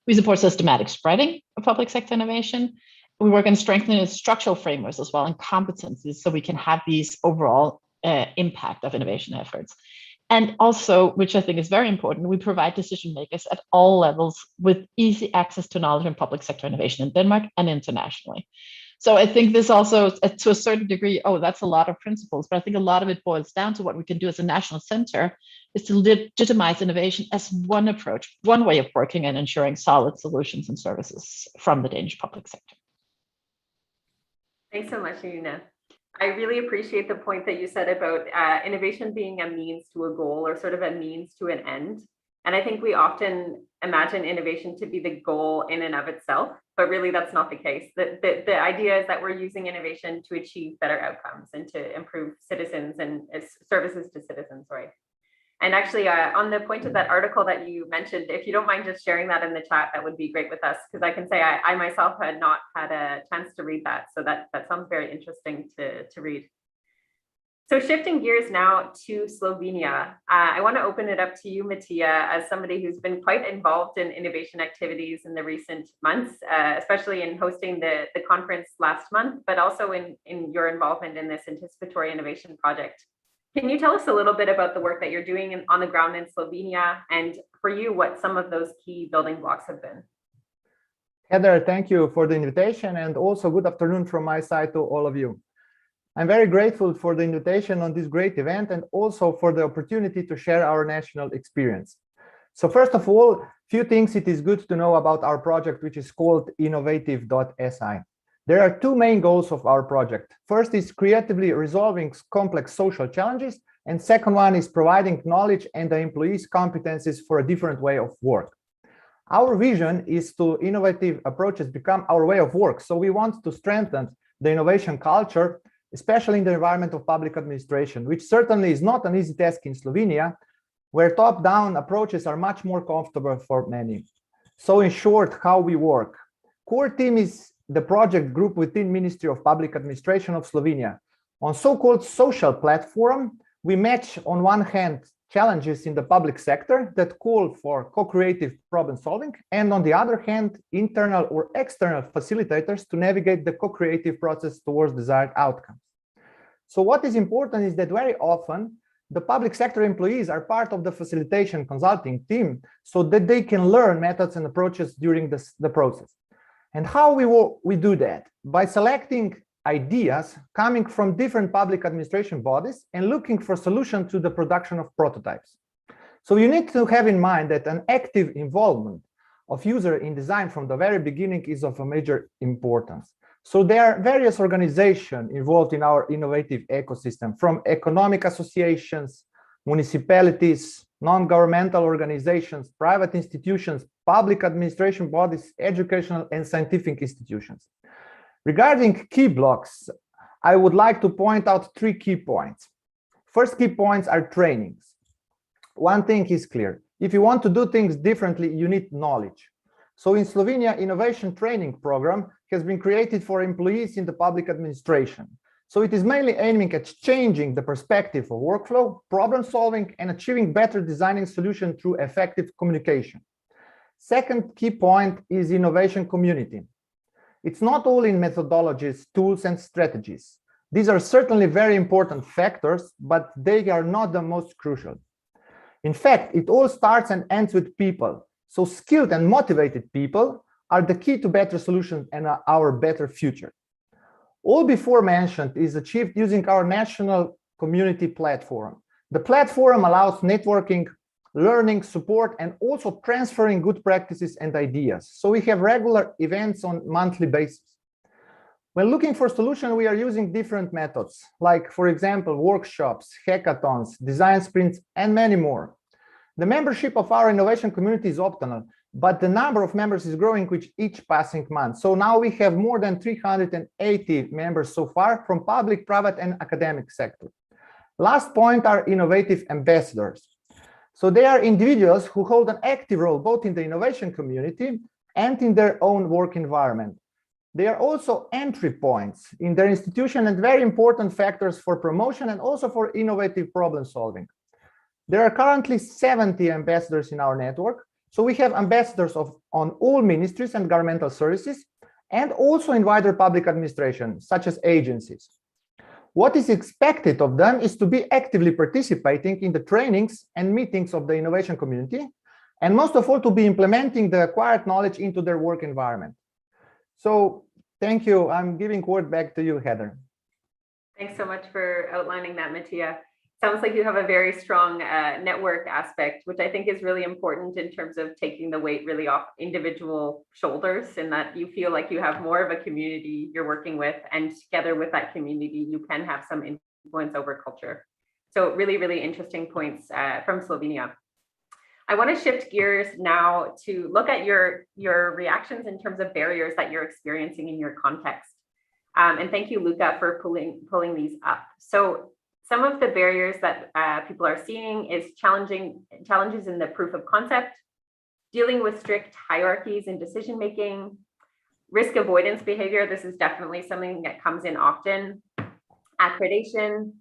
We support systematic spreading of public sector innovation. We work on strengthening the structural frameworks as well and competencies so we can have these overall impact of innovation efforts. And also, which I think is very important, we provide decision makers at all levels with easy access to knowledge in public sector innovation in Denmark and internationally. So I think this also, to a certain degree, that's a lot of principles, but I think a lot of it boils down to what we can do as a national center is to legitimize innovation as one approach, one way of working and ensuring solid solutions and services from the Danish public sector. Thanks so much, Nina. I really appreciate the point that you said about innovation being a means to a goal or sort of a means to an end. And I think we often imagine innovation to be the goal in and of itself, but really that's not the case. The idea is that we're using innovation to achieve better outcomes and to improve citizens and services to citizens, right? And actually, on the point of that article that you mentioned, if you don't mind just sharing that in the chat, that would be great with us, because I can say I myself had not had a chance to read that. So that sounds very interesting to read. So shifting gears now to Slovenia, I want to open it up to you, Matija, as somebody who's been quite involved in innovation activities in the recent months, especially in hosting the conference last month, but also in your involvement in this Anticipatory Innovation Project. Can you tell us a little bit about the work that you're doing on the ground in Slovenia, and for you, what some of those key building blocks have been? Heather, thank you for the invitation, and also good afternoon from my side to all of you. I'm very grateful for the invitation on this great event and also for the opportunity to share our national experience. So first of all, few things it is good to know about our project, which is called innovative.si. There are two main goals of our project. First is creatively resolving complex social challenges, and second one is providing knowledge and the employees' competencies for a different way of work. Our vision is to innovative approaches become our way of work. So we want to strengthen the innovation culture, especially in the environment of public administration, which certainly is not an easy task in Slovenia, where top-down approaches are much more comfortable for many. So in short, how we work. Core team is the project group within Ministry of Public Administration of Slovenia. On so-called social platform, we match on one hand challenges in the public sector that call for co-creative problem solving, and on the other hand, internal or external facilitators to navigate the co-creative process towards desired outcomes. So what is important is that very often the public sector employees are part of the facilitation consulting team so that they can learn methods and approaches during the process. And how we do that? By selecting ideas coming from different public administration bodies and looking for solutions to the production of prototypes. So you need to have in mind that an active involvement of user in design from the very beginning is of a major importance. So there are various organizations involved in our innovative ecosystem, from economic associations, municipalities, non-governmental organizations, private institutions, public administration bodies, educational and scientific institutions. Regarding key blocks, I would like to point out three key points. First key points are trainings. One thing is clear. If you want to do things differently, you need knowledge. So in Slovenia, innovation training program has been created for employees in the public administration. So it is mainly aiming at changing the perspective of workflow, problem solving, and achieving better designing solutions through effective communication. Second key point is innovation community. It's not all in methodologies, tools, and strategies. These are certainly very important factors, but they are not the most crucial. In fact, it all starts and ends with people. So skilled and motivated people are the key to better solutions and our better future. All before mentioned is achieved using our national community platform. The platform allows networking, learning, support, and also transferring good practices and ideas. So we have regular events on monthly basis. When looking for solution, we are using different methods, like, for example, workshops, hackathons, design sprints, and many more. The membership of our innovation community is optional, but the number of members is growing with each passing month. So now we have more than 380 members so far from public, private, and academic sector. Last point are innovative ambassadors. So they are individuals who hold an active role both in the innovation community and in their own work environment. They are also entry points in their institution and very important factors for promotion and also for innovative problem solving. There are currently 70 ambassadors in our network. So we have ambassadors on all ministries and governmental services, and also in wider public administration, such as agencies. What is expected of them is to be actively participating in the trainings and meetings of the innovation community, and most of all, to be implementing the acquired knowledge into their work environment. So thank you. I'm giving word back to you, Heather. Thanks so much for outlining that, Mattia. Sounds like you have a very strong network aspect, which I think is really important in terms of taking the weight really off individual shoulders, and that you feel like you have more of a community you're working with, and together with that community, you can have some influence over culture. So really, really interesting points from Slovenia. I want to shift gears now to look at your reactions in terms of barriers that you're experiencing in your context. And thank you, Luca, for pulling these up. So some of the barriers that people are seeing is challenges in the proof of concept, dealing with strict hierarchies in decision-making, risk avoidance behavior. This is definitely something that comes in often. Accreditation,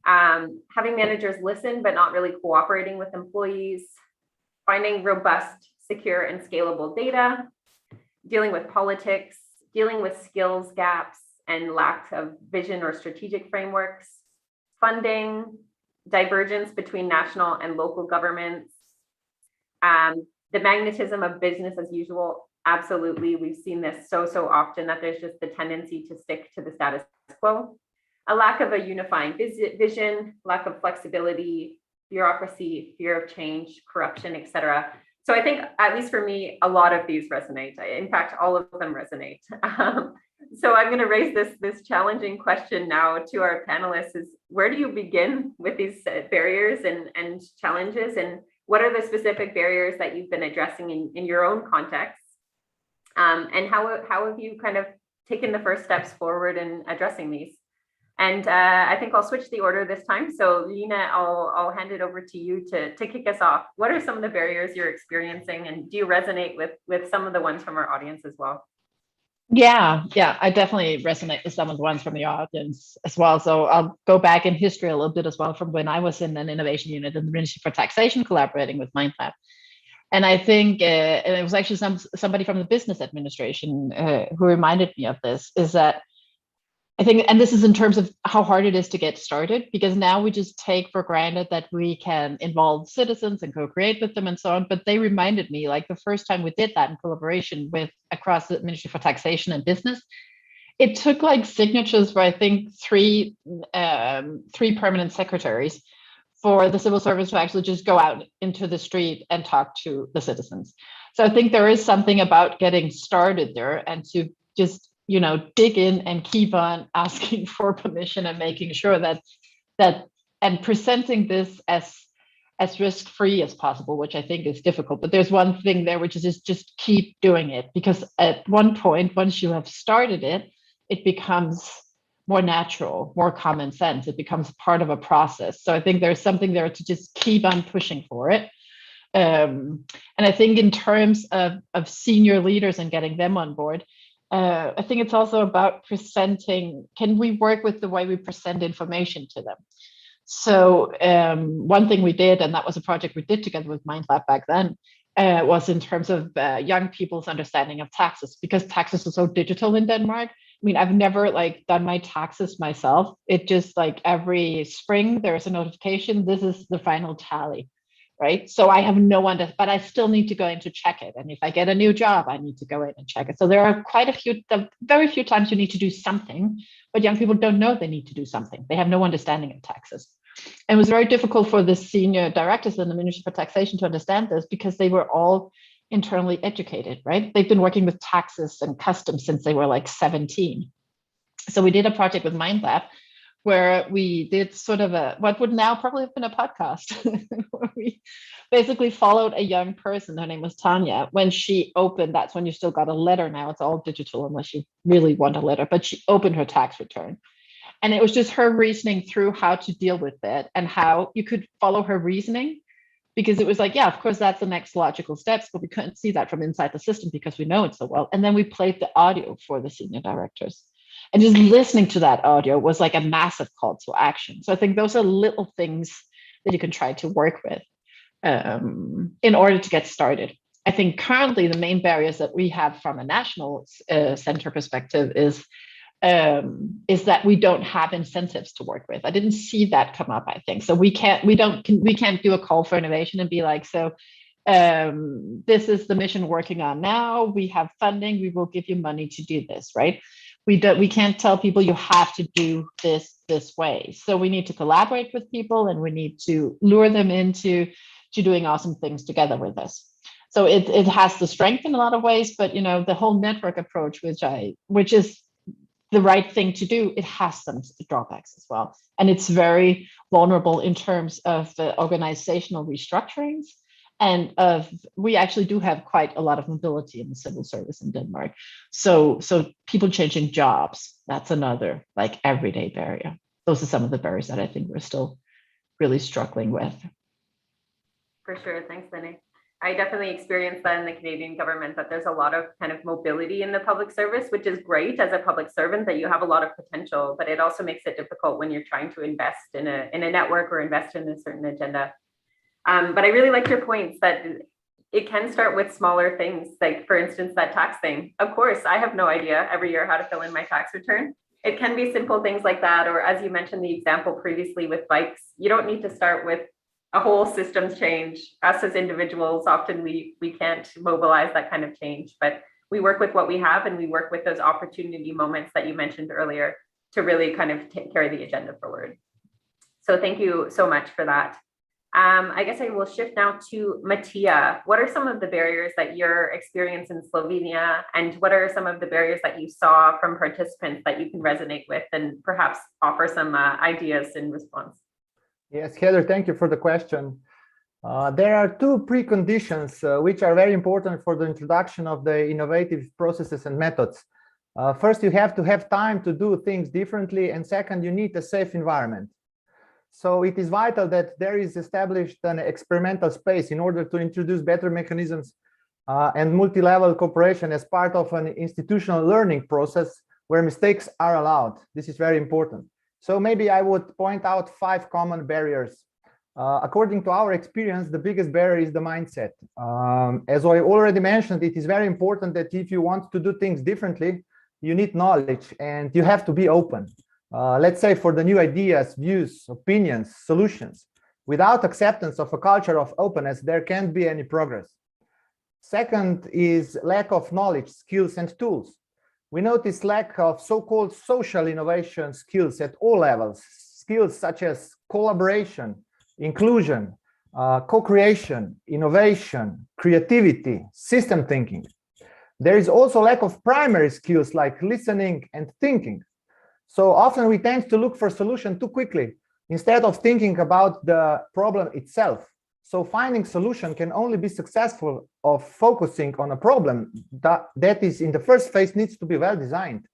having managers listen but not really cooperating with employees, finding robust, secure, and scalable data, dealing with politics, dealing with skills gaps and lack of vision or strategic frameworks, funding, divergence between national and local governments, the magnetism of business as usual. Absolutely, we've seen this so often that there's just the tendency to stick to the status quo, a lack of a unifying vision, lack of flexibility, bureaucracy, fear of change, corruption, etc. So I think, at least for me, a lot of these resonate. In fact, all of them resonate. So I'm going to raise this challenging question now to our panelists: is where do you begin with these barriers and challenges, and what are the specific barriers that you've been addressing in your own context? And how have you kind of taken the first steps forward in addressing these? And I think I'll switch the order this time. So Lina, I'll hand it over to you to kick us off. What are some of the barriers you're experiencing, and do you resonate with some of the ones from our audience as well? Yeah, I definitely resonate with some of the ones from the audience as well. So I'll go back in history a little bit as well, from when I was in an innovation unit in the Ministry for Taxation, collaborating with MindLab. And I think, and it was actually somebody from the business administration who reminded me of this, is that I think, and this is in terms of how hard it is to get started, because now we just take for granted that we can involve citizens and co-create with them and so on. But they reminded me, like the first time we did that in collaboration with across the Ministry for Taxation and Business, it took like signatures for, I think, three permanent secretaries for the civil service to actually just go out into the street and talk to the citizens. So I think there is something about getting started there, and to just dig in and keep on asking for permission and making sure that and presenting this as risk-free as possible, which I think is difficult. But there's one thing there, which is just keep doing it, because at one point, once you have started it, it becomes more natural, more common sense. It becomes part of a process. So I think there's something there to just keep on pushing for it. And I think in terms of senior leaders and getting them on board, I think it's also about presenting. Can we work with the way we present information to them? So one thing we did, and that was a project we did together with MindLab back then, was in terms of young people's understanding of taxes, because taxes are so digital in Denmark. I mean, I've never like done my taxes myself. It just like every spring there's a notification, this is the final tally, right? So I have no one, but I still need to go in to check it. And if I get a new job, I need to go in and check it. So there are quite a few, very few times you need to do something, but young people don't know they need to do something. They have no understanding of taxes. And it was very difficult for the senior directors in the Ministry for Taxation to understand this, because they were all internally educated, right? They've been working with taxes and customs since they were like 17. So we did a project with MindLab where we did sort of what would now probably have been a podcast, where we basically followed a young person. Her name was Tanya. When she opened, that's when you still got a letter. Now it's all digital unless you really want a letter, but she opened her tax return. And it was just her reasoning through how to deal with it and how you could follow her reasoning, because it was like, yeah, of course, that's the next logical steps, but we couldn't see that from inside the system because we know it so well. And then we played the audio for the senior directors. And just listening to that audio was like a massive call to action. So I think those are little things that you can try to work with in order to get started. I think currently the main barriers that we have from a national center perspective is that we don't have incentives to work with. I didn't see that come up, I think. So we can't do a call for innovation and be like, so this is the mission working on now. We have funding, we will give you money to do this, right? We can't tell people you have to do this way. So we need to collaborate with people, and we need to lure them into doing awesome things together with us. So it has the strength in a lot of ways, but the whole network approach, which is the right thing to do, it has some drawbacks as well. And it's very vulnerable in terms of organizational restructurings, and we actually do have quite a lot of mobility in the civil service in Denmark. So people changing jobs, that's another like everyday barrier. Those are some of the barriers that I think we're still really struggling with. For sure, thanks, Lene. I definitely experienced that in the Canadian government, that there's a lot of kind of mobility in the public service, which is great as a public servant, that you have a lot of potential, but it also makes it difficult when you're trying to invest in a network or invest in a certain agenda. But I really liked your points that it can start with smaller things, like for instance, that tax thing. Of course, I have no idea every year how to fill in my tax return. It can be simple things like that, or as you mentioned the example previously with bikes, you don't need to start with a whole systems change. Us as individuals, often we can't mobilize that kind of change, but we work with what we have, and we work with those opportunity moments that you mentioned earlier to really kind of carry the agenda forward. So thank you so much for that. I guess I will shift now to Mattia. What are some of the barriers that you're experiencing in Slovenia, and what are some of the barriers that you saw from participants that you can resonate with and perhaps offer some ideas in response? Yes, Heather, thank you for the question. There are two preconditions which are very important for the introduction of the innovative processes and methods. First, you have to have time to do things differently, and second, you need a safe environment. So it is vital that there is established an experimental space in order to introduce better mechanisms and multi-level cooperation as part of an institutional learning process where mistakes are allowed. This is very important. So maybe I would point out 5 common barriers. According to our experience, the biggest barrier is the mindset. As I already mentioned, it is very important that if you want to do things differently, you need knowledge and you have to be open. Let's say for the new ideas, views, opinions, solutions. Without acceptance of a culture of openness, there can't be any progress. Second is lack of knowledge, skills, and tools. We notice lack of so-called social innovation skills at all levels. Skills such as collaboration, inclusion, co-creation, innovation, creativity, system thinking. There is also lack of primary skills like listening and thinking. So often we tend to look for a solution too quickly instead of thinking about the problem itself. So finding solution can only be successful of focusing on a problem that is in the first phase needs to be well designed.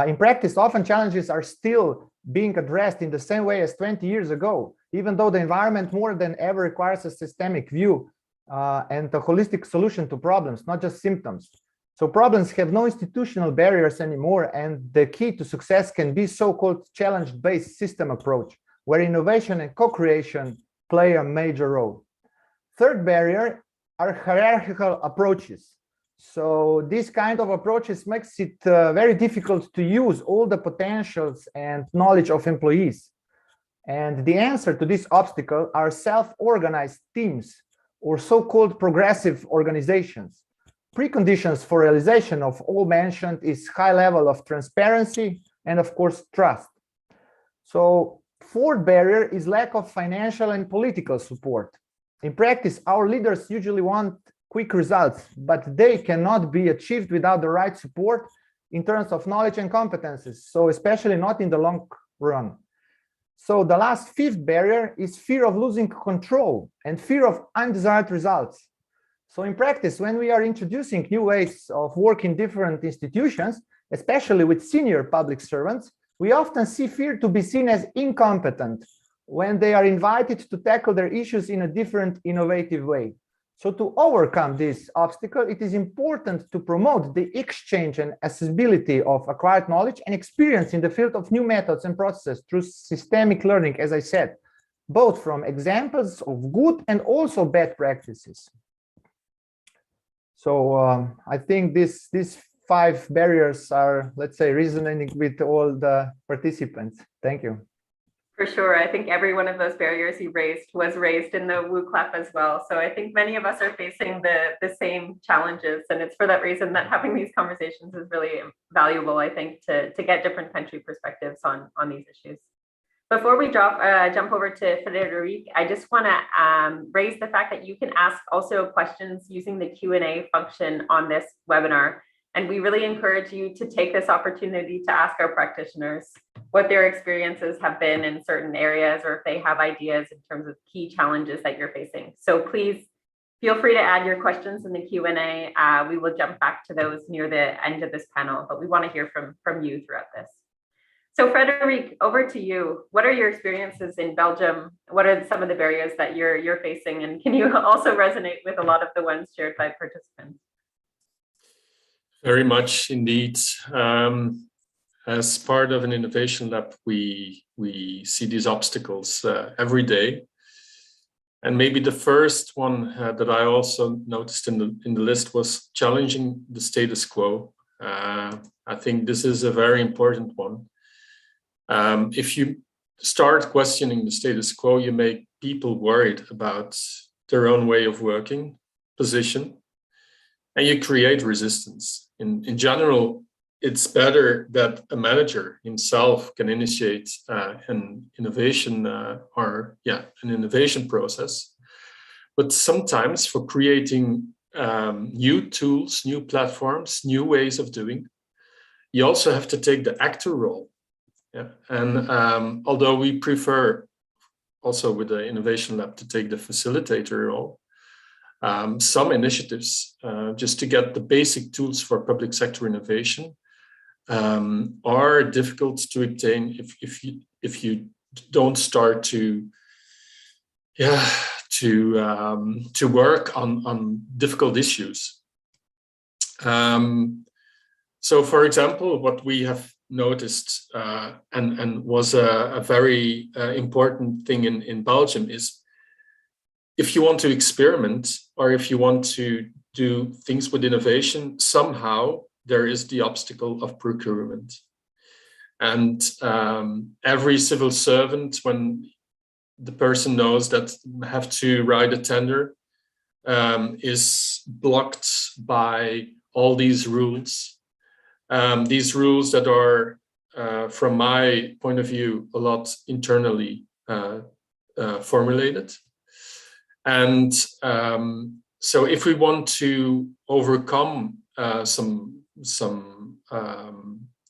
In practice, often challenges are still being addressed in the same way as 20 years ago, even though the environment more than ever requires a systemic view and a holistic solution to problems, not just symptoms. So problems have no institutional barriers anymore, and the key to success can be so-called challenge-based system approach, where innovation and co-creation play a major role. Third barrier are hierarchical approaches. So this kind of approaches makes it very difficult to use all the potentials and knowledge of employees. And the answer to this obstacle are self-organized teams or so-called progressive organizations. Preconditions for realization of all mentioned is high level of transparency and of course trust. So fourth barrier is lack of financial and political support. In practice, our leaders usually want quick results, but they cannot be achieved without the right support in terms of knowledge and competences, so especially not in the long run. So the last fifth barrier is fear of losing control and fear of undesired results. So in practice, when we are introducing new ways of working in different institutions, especially with senior public servants, we often see fear to be seen as incompetent when they are invited to tackle their issues in a different, innovative way. So to overcome this obstacle, it is important to promote the exchange and accessibility of acquired knowledge and experience in the field of new methods and processes through systemic learning, as I said, both from examples of good and also bad practices. So I think these 5 barriers are, let's say, resonating with all the participants. Thank you. For sure. I think every one of those barriers you raised was raised in the WU clap as well. So I think many of us are facing the same challenges. And it's for that reason that having these conversations is really valuable, I think, to get different country perspectives on these issues. Before we jump over to Frederick, I just want to raise the fact that you can ask also questions using the Q&A function on this webinar. And we really encourage you to take this opportunity to ask our practitioners what their experiences have been in certain areas, or if they have ideas in terms of key challenges that you're facing. So please feel free to add your questions in the Q&A. We will jump back to those near the end of this panel, but we want to hear from you throughout this. So Frederick, over to you. What are your experiences in Belgium? What are some of the barriers that you're facing? And can you also resonate with a lot of the ones shared by participants? Very much indeed. As part of an innovation lab, we see these obstacles every day. And maybe the first one that I also noticed in the list was challenging the status quo. I think this is a very important one. If you start questioning the status quo, you make people worried about their own way of working, position, and you create resistance. In general, it's better that a manager himself can initiate an innovation an innovation process. But sometimes for creating new tools, new platforms, new ways of doing, you also have to take the actor role. Yeah. And although we prefer also with the Innovation Lab to take the facilitator role, some initiatives, just to get the basic tools for public sector innovation, are difficult to obtain if you don't start to work on difficult issues. So, for example, what we have noticed and was a very important thing in Belgium is, if you want to experiment or if you want to do things with innovation, somehow there is the obstacle of procurement. And every civil servant, when the person knows that have to write a tender, is blocked by all these rules that are, from my point of view, a lot internally formulated. And so if we want to overcome some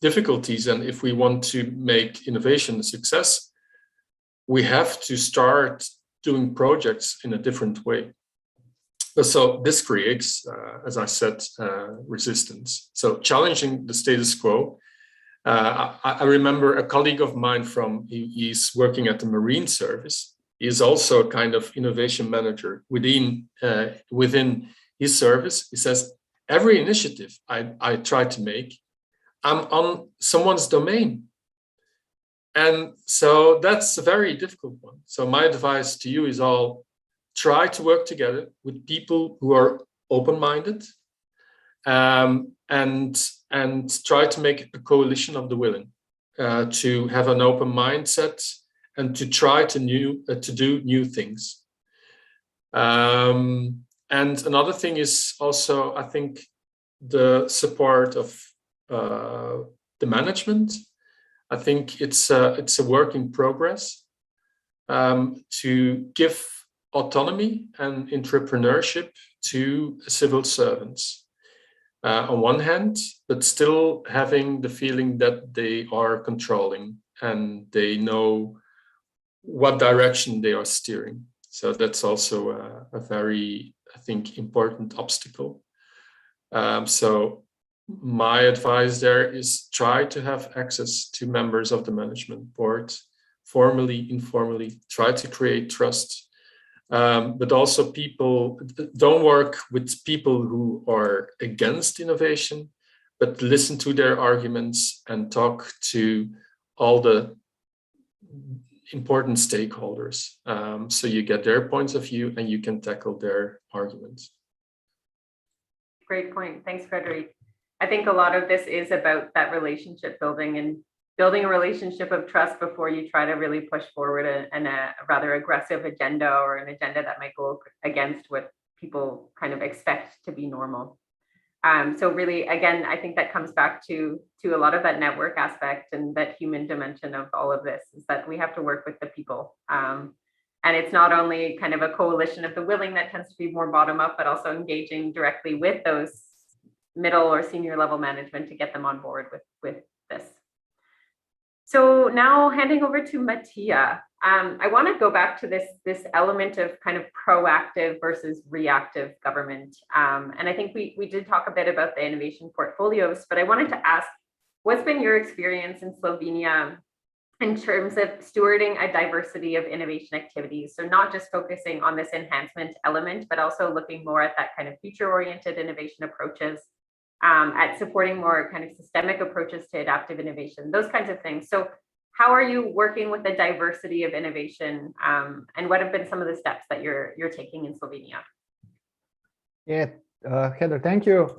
difficulties, and if we want to make innovation a success, we have to start doing projects in a different way. So this creates, as I said, resistance. So challenging the status quo. I remember a colleague of mine he's working at the Marine Service. He is also a kind of innovation manager within his service. He says, every initiative I try to make, I'm on someone's domain. And so that's a very difficult one. So my advice to you is all, try to work together with people who are open-minded, and try to make a coalition of the willing, to have an open mindset and to try to do new things. And another thing is also, I think, the support of the management. I think it's a work in progress, to give autonomy and entrepreneurship to civil servants on one hand, but still having the feeling that they are controlling and they know what direction they are steering. So that's also a very, I think, important obstacle. So my advice there is try to have access to members of the management board, formally, informally, try to create trust. But also people, don't work with people who are against innovation, but listen to their arguments and talk to all the important stakeholders. So you get their points of view and you can tackle their arguments. Great point. Thanks, Frederick. I think a lot of this is about that relationship building and building a relationship of trust before you try to really push forward a rather aggressive agenda, or an agenda that might go against what people kind of expect to be normal. So really, again, I think that comes back to a lot of that network aspect and that human dimension of all of this, is that we have to work with the people. And it's not only kind of a coalition of the willing that tends to be more bottom up, but also engaging directly with those middle or senior level management to get them on board with this. So now handing over to Mattia, I want to go back to this element of kind of proactive versus reactive government. And I think we did talk a bit about the innovation portfolios, but I wanted to ask, what's been your experience in Slovenia in terms of stewarding a diversity of innovation activities? So not just focusing on this enhancement element, but also looking more at that kind of future-oriented innovation approaches, at supporting more kind of systemic approaches to adaptive innovation, those kinds of things. So how are you working with the diversity of innovation, and what have been some of the steps that you're taking in Slovenia? Yeah, Heather, thank you.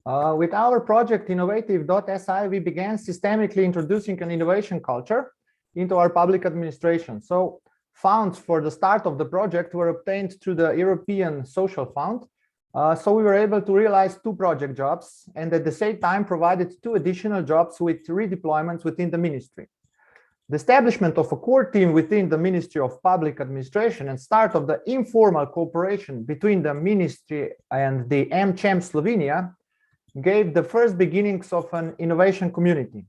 With our project innovate.si, we began systemically introducing an innovation culture into our public administration. So funds for the start of the project were obtained through the European Social Fund. So we were able to realize 2 project jobs, and at the same time provided 2 additional jobs with redeployments within the ministry. The establishment of a core team within the Ministry of Public Administration and start of the informal cooperation between the ministry and the MCHEM Slovenia gave the first beginnings of an innovation community.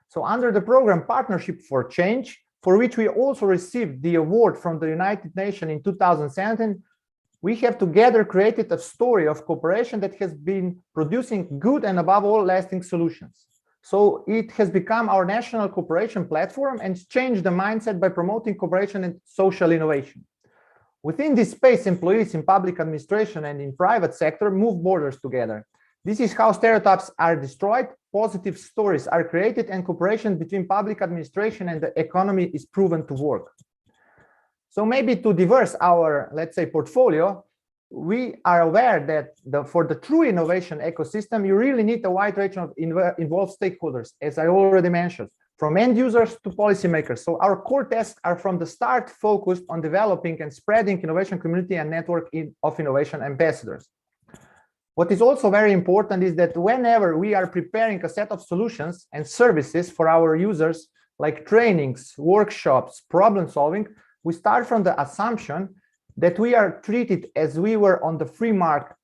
So under the program Partnership for Change, for which we also received the award from the United Nations in 2017, we have together created a story of cooperation that has been producing good and above all lasting solutions. So it has become our national cooperation platform and changed the mindset by promoting cooperation and social innovation. Within this space, employees in public administration and in private sector move borders together. This is how stereotypes are destroyed, positive stories are created, and cooperation between public administration and the economy is proven to work. So maybe to diverse our, let's say, portfolio, we are aware that for the true innovation ecosystem, you really need a wide range of involved stakeholders, as I already mentioned, from end users to policymakers. So our core tasks are from the start focused on developing and spreading innovation community and network of innovation ambassadors. What is also very important is that whenever we are preparing a set of solutions and services for our users, like trainings, workshops, problem solving, we start from the assumption that we are treated as we were on the free market.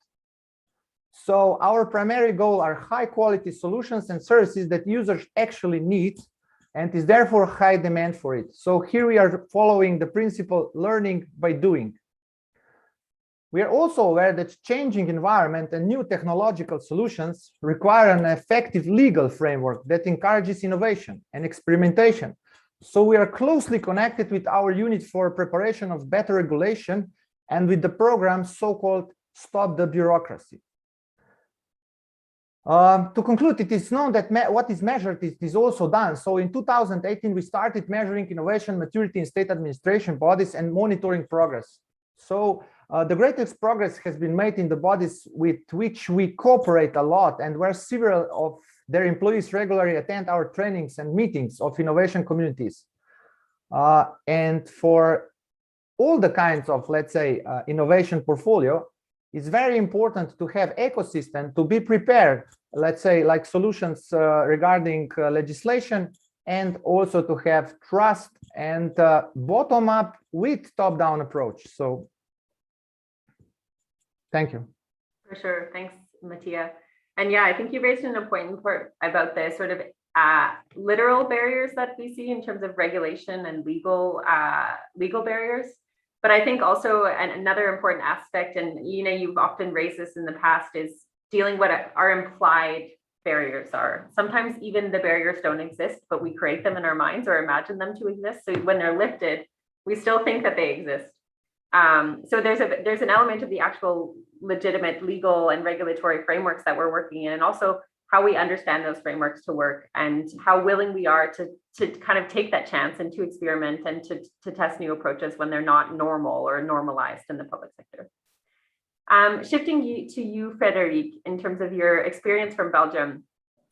So our primary goal are high quality solutions and services that users actually need, and is therefore high demand for it. So here we are following the principle learning by doing. We are also aware that changing environment and new technological solutions require an effective legal framework that encourages innovation and experimentation. So we are closely connected with our unit for preparation of better regulation and with the program so-called Stop the Bureaucracy. To conclude, it is known that what is measured is also done. So in 2018, we started measuring innovation maturity in state administration bodies and monitoring progress. So the greatest progress has been made in the bodies with which we cooperate a lot, and where several of their employees regularly attend our trainings and meetings of innovation communities. And for all the kinds of, let's say, innovation portfolio, it's very important to have ecosystem to be prepared, let's say, like solutions regarding legislation, and also to have trust and bottom up with top down approach. So thank you. For sure. Thanks, Mattia. And yeah, I think you raised an important point about the sort of literal barriers that we see in terms of regulation and legal barriers. But I think also another important aspect, and you've often raised this in the past, is dealing what our implied barriers are. Sometimes even the barriers don't exist, but we create them in our minds or imagine them to exist. So when they're lifted, we still think that they exist. So there's an element of the actual legitimate legal and regulatory frameworks that we're working in, and also how we understand those frameworks to work, and how willing we are to kind of take that chance and to experiment and to test new approaches when they're not normal or normalized in the public sector. Shifting to you, Frederick, in terms of your experience from Belgium,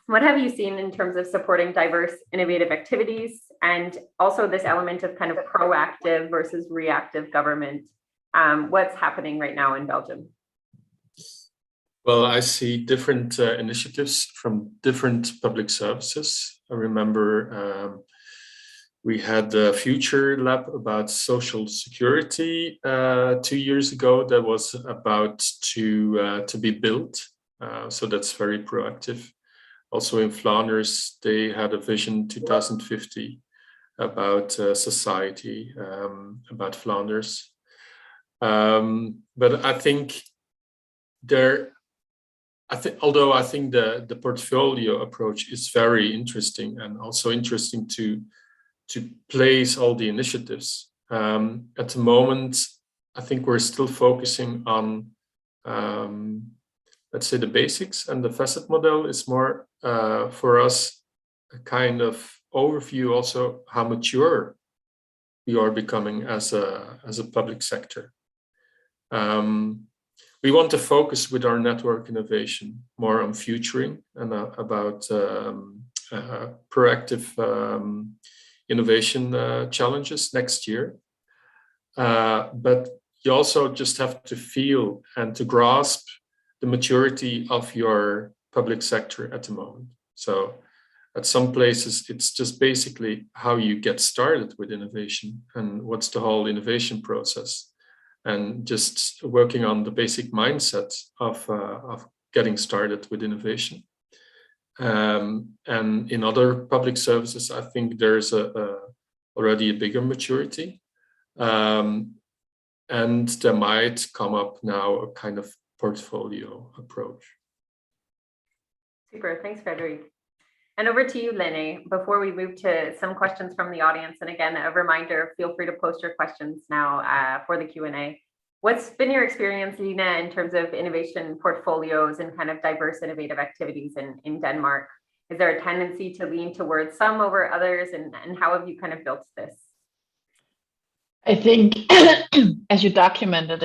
what have you seen in terms of supporting diverse, innovative activities, and also this element of kind of proactive versus reactive government? What's happening right now in Belgium? Well, I see different initiatives from different public services. I remember we had the Future Lab about social security 2 years ago that was about to be built. So that's very proactive. Also in Flanders, they had a vision 2050 about society, about Flanders. But I think although I think the portfolio approach is very interesting, and also interesting to place all the initiatives. At the moment, I think we're still focusing on, let's say, the basics, and the facet model is more for us a kind of overview, also how mature we are becoming as a public sector. We want to focus with our network innovation more on futuring and about proactive innovation challenges next year. But you also just have to feel and to grasp the maturity of your public sector at the moment. So at some places, it's just basically how you get started with innovation and what's the whole innovation process, and just working on the basic mindset of getting started with innovation. And in other public services, I think there's already a bigger maturity. And there might come up now a kind of portfolio approach. Super, thanks, Frederick. And over to you, Lene, before we move to some questions from the audience. And again, a reminder, feel free to post your questions now for the Q&A. What's been your experience, Lina, in terms of innovation portfolios and kind of diverse innovative activities in Denmark? Is there a tendency to lean towards some over others, and how have you kind of built this? I think, as you documented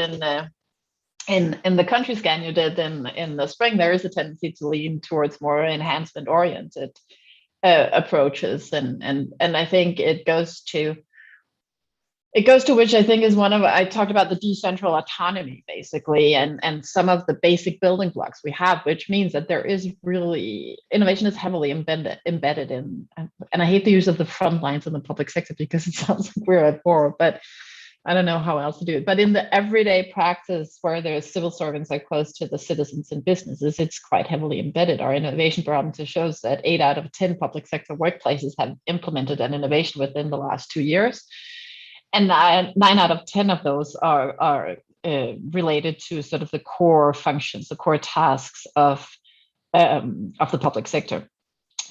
in the country scan you did in the spring, there is a tendency to lean towards more enhancement-oriented approaches, and I think it goes to which I think is I talked about the decentral autonomy, basically, and some of the basic building blocks we have, which means that there is really, innovation is heavily embedded in, and I hate the use of the front lines in the public sector because it sounds like we're at war, but I don't know how else to do it. But in the everyday practice where there's civil servants that are close to the citizens and businesses, it's quite heavily embedded. Our innovation barometer shows that 8 out of 10 public sector workplaces have implemented an innovation within the last 2 years. And 9 out of 10 of those are related to sort of the core functions, the core tasks of the public sector.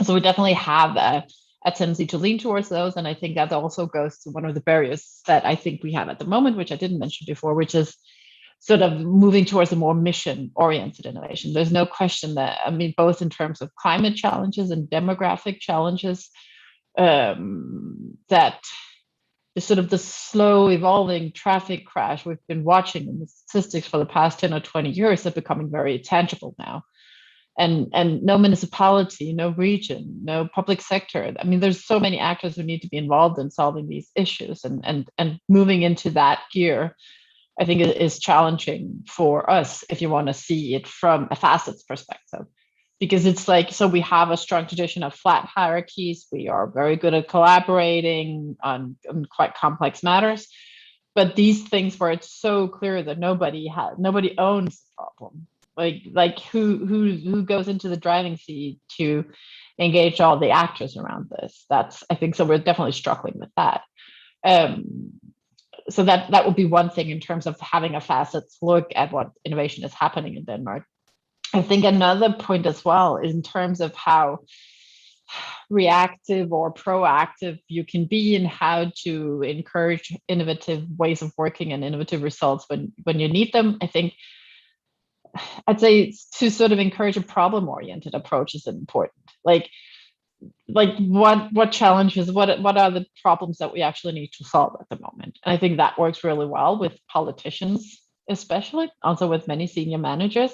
So we definitely have a tendency to lean towards those. And I think that also goes to one of the barriers that I think we have at the moment, which I didn't mention before, which is sort of moving towards a more mission-oriented innovation. There's no question that, I mean, both in terms of climate challenges and demographic challenges, that sort of the slow evolving traffic crash we've been watching in the statistics for the past 10 or 20 years are becoming very tangible now. And no municipality, no region, no public sector. I mean, there's so many actors who need to be involved in solving these issues, and moving into that gear, I think, is challenging for us if you want to see it from a facets perspective. Because it's like, so we have a strong tradition of flat hierarchies. We are very good at collaborating on quite complex matters. But these things where it's so clear that nobody owns the problem. Like who goes into the driving seat to engage all the actors around this? That's, I think, so we're definitely struggling with that. So that would be one thing in terms of having a facets look at what innovation is happening in Denmark. I think another point as well is in terms of how reactive or proactive you can be and how to encourage innovative ways of working and innovative results when you need them. I think I'd say to sort of encourage a problem-oriented approach is important. Like what challenges, what are the problems that we actually need to solve at the moment? And I think that works really well with politicians, especially, also with many senior managers.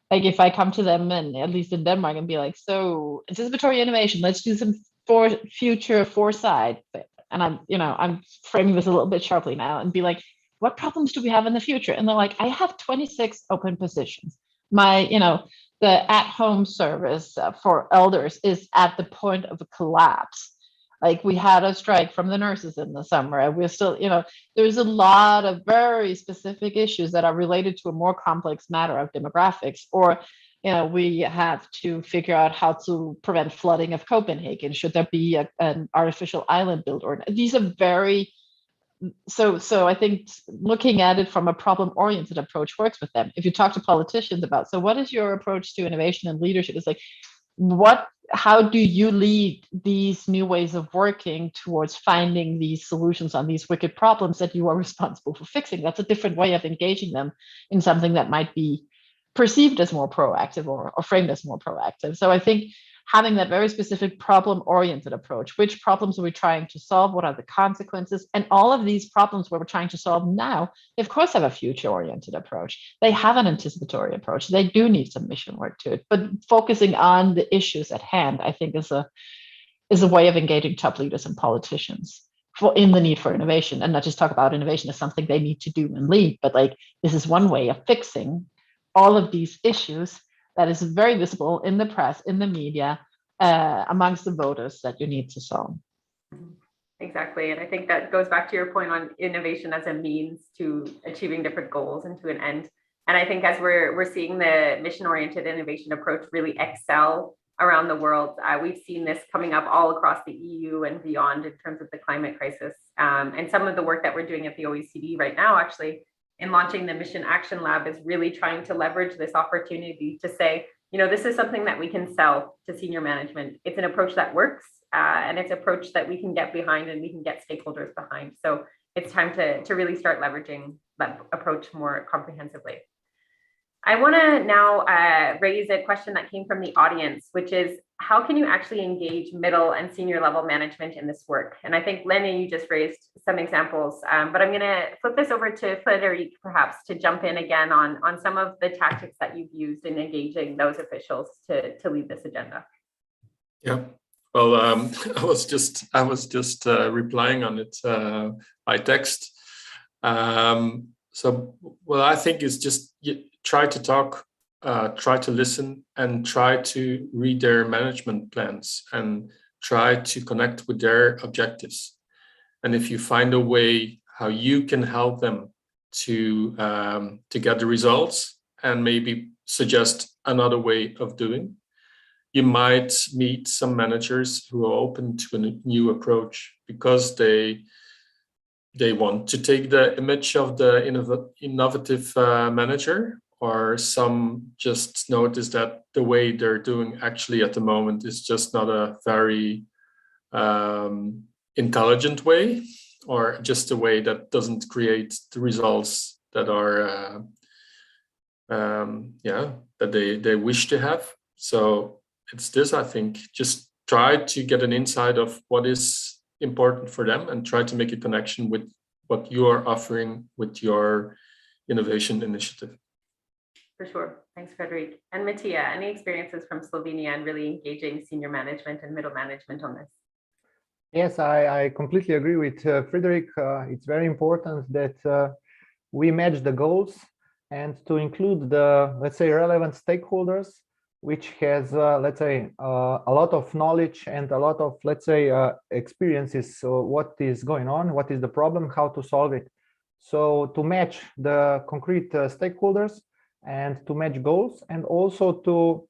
Like if I come to them, and at least in Denmark, and be like, so anticipatory innovation, let's do some future foresight. And I'm framing this a little bit sharply now and be like, what problems do we have in the future? And they're like, I have 26 open positions. The at-home service for elders is at the point of a collapse. Like we had a strike from the nurses in the summer, and we're still, there's a lot of very specific issues that are related to a more complex matter of demographics. Or, we have to figure out how to prevent flooding of Copenhagen. Should there be an artificial island built? Or these are very, so I think looking at it from a problem-oriented approach works with them. If you talk to politicians about, so what is your approach to innovation and leadership? It's like, how do you lead these new ways of working towards finding these solutions on these wicked problems that you are responsible for fixing? That's a different way of engaging them in something that might be perceived as more proactive or framed as more proactive. So I think having that very specific problem-oriented approach, which problems are we trying to solve? What are the consequences? And all of these problems where we're trying to solve now, they of course have a future-oriented approach. They have an anticipatory approach. They do need some mission work to it, but focusing on the issues at hand, I think is a way of engaging top leaders and politicians in the need for innovation, and not just talk about innovation as something they need to do and lead, but like, this is one way of fixing all of these issues that is very visible in the press, in the media, amongst the voters that you need to solve. Exactly. And I think that goes back to your point on innovation as a means to achieving different goals and to an end. And I think as we're seeing the mission-oriented innovation approach really excel around the world, we've seen this coming up all across the EU and beyond in terms of the climate crisis. And some of the work that we're doing at the OECD right now, actually, in launching the Mission Action Lab, is really trying to leverage this opportunity to say, this is something that we can sell to senior management. It's an approach that works, and it's an approach that we can get behind and we can get stakeholders behind. So it's time to really start leveraging that approach more comprehensively. I want to now raise a question that came from the audience, which is, how can you actually engage middle and senior level management in this work? And I think, Lenny, you just raised some examples, but I'm going to flip this over to Frederick, perhaps, to jump in again on some of the tactics that you've used in engaging those officials to lead this agenda. Yeah, well, I was just replying on it by text. So what I think is just try to talk, try to listen, and try to read their management plans and try to connect with their objectives. And if you find a way how you can help them to get the results and maybe suggest another way of doing, you might meet some managers who are open to a new approach because they want to take the image of the innovative manager, or some just notice that the way they're doing actually at the moment is just not a very intelligent way, or just a way that doesn't create the results that are that they wish to have. So it's this, I think, just try to get an insight of what is important for them and try to make a connection with what you are offering with your innovation initiative. For sure. Thanks, Frederick. And Mattia, any experiences from Slovenia and really engaging senior management and middle management on this? Yes, I completely agree with Frederick. It's very important that we match the goals and to include the, let's say, relevant stakeholders, which has, let's say, a lot of knowledge and a lot of, let's say, experiences. So what is going on, what is the problem, how to solve it. So to match the concrete stakeholders and to match goals, and also to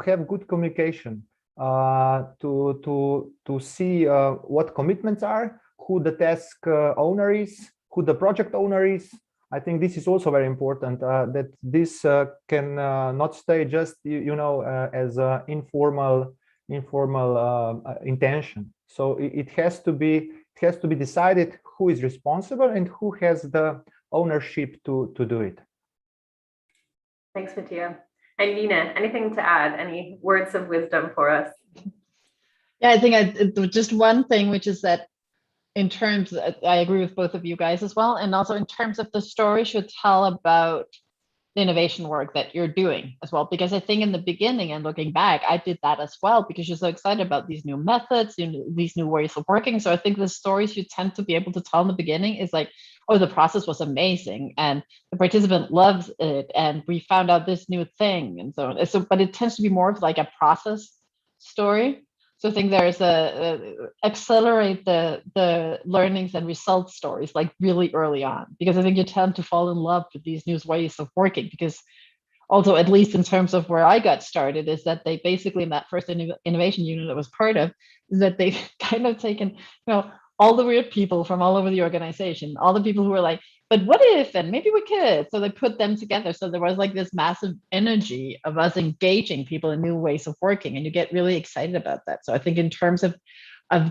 have good communication, to see what commitments are, who the task owner is, who the project owner is. I think this is also very important, that this can not stay just, as an informal intention. So it has to be decided who is responsible and who has the ownership to do it. Thanks, Mattia. And Nina, anything to add? Any words of wisdom for us? Yeah, I think just one thing, which is that in terms, I agree with both of you guys as well. And also in terms of the story should tell about the innovation work that you're doing as well. Because I think in the beginning and looking back, I did that as well, because you're so excited about these new methods, these new ways of working. So I think the stories you tend to be able to tell in the beginning is like, oh, the process was amazing and the participant loves it. And we found out this new thing and so on. So, but it tends to be more of like a process story. So I think there's accelerate the learnings and results stories like really early on, because I think you tend to fall in love with these new ways of working. Because also, at least in terms of where I got started, is that they basically in that first innovation unit I was part of, is that they've kind of taken, all the weird people from all over the organization, all the people who were like, but what if, and maybe we could. So they put them together. So there was like this massive energy of us engaging people in new ways of working, and you get really excited about that. So I think in terms of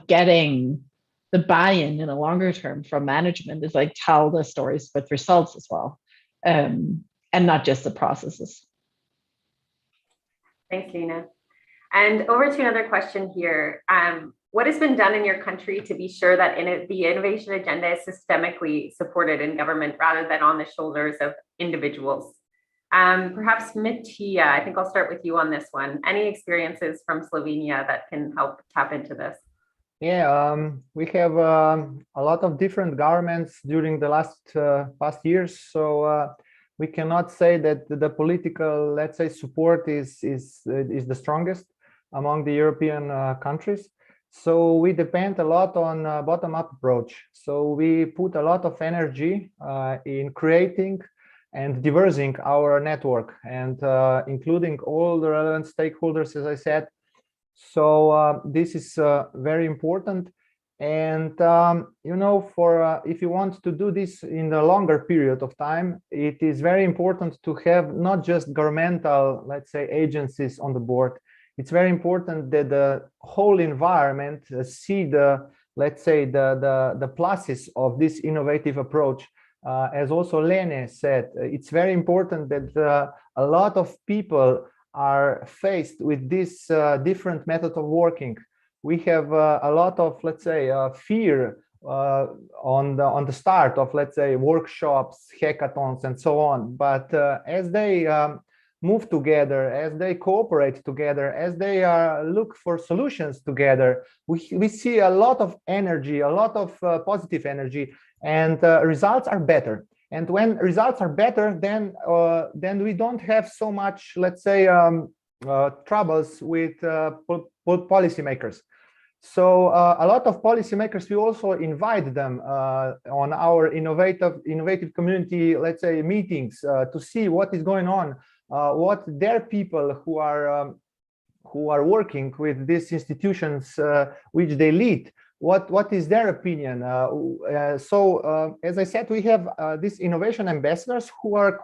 getting the buy-in in a longer term from management is like tell the stories with results as well, and not just the processes. Thanks, Lena. And over to another question here. What has been done in your country to be sure that the innovation agenda is systemically supported in government rather than on the shoulders of individuals? Perhaps Mattia, I think I'll start with you on this one. Any experiences from Slovenia that can help tap into this? Yeah, we have a lot of different governments during the past years. So we cannot say that the political, let's say, support is the strongest among the European countries. So we depend a lot on bottom-up approach. So we put a lot of energy in creating and diversifying our network and including all the relevant stakeholders, as I said. So this is very important. And, if you want to do this in a longer period of time, it is very important to have not just governmental, let's say, agencies on the board. It's very important that the whole environment see the, let's say, the pluses of this innovative approach. As also Lene said, it's very important that a lot of people are faced with this different method of working. We have a lot of, let's say, fear on the start of, let's say, workshops, hackathons, and so on. But as they move together, as they cooperate together, as they look for solutions together, we see a lot of energy, a lot of positive energy, and results are better. And when results are better, then we don't have so much, let's say, troubles with policymakers. So a lot of policymakers, we also invite them on our innovative community, let's say, meetings to see what is going on, what their people who are working with these institutions which they lead, what is their opinion. So as I said, we have these innovation ambassadors who have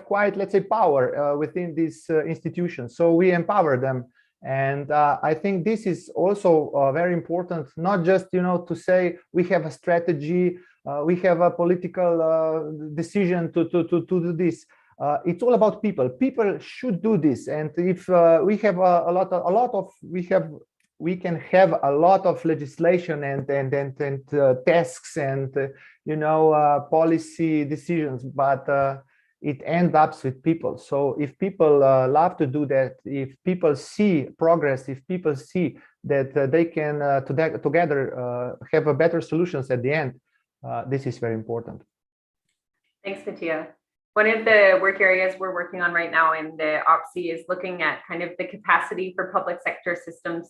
quite, let's say, power within these institutions. So we empower them. And I think this is also very important, not just, to say we have a strategy, we have a political decision to do this. It's all about people. People should do this. And if we have we have we can have a lot of legislation and tasks and policy decisions, but it ends up with people. So if people love to do that, if people see progress, if people see that they can together have a better solutions at the end, this is very important. Thanks, Katia. One of the work areas we're working on right now in the OPSI is looking at kind of the capacity for public sector systems,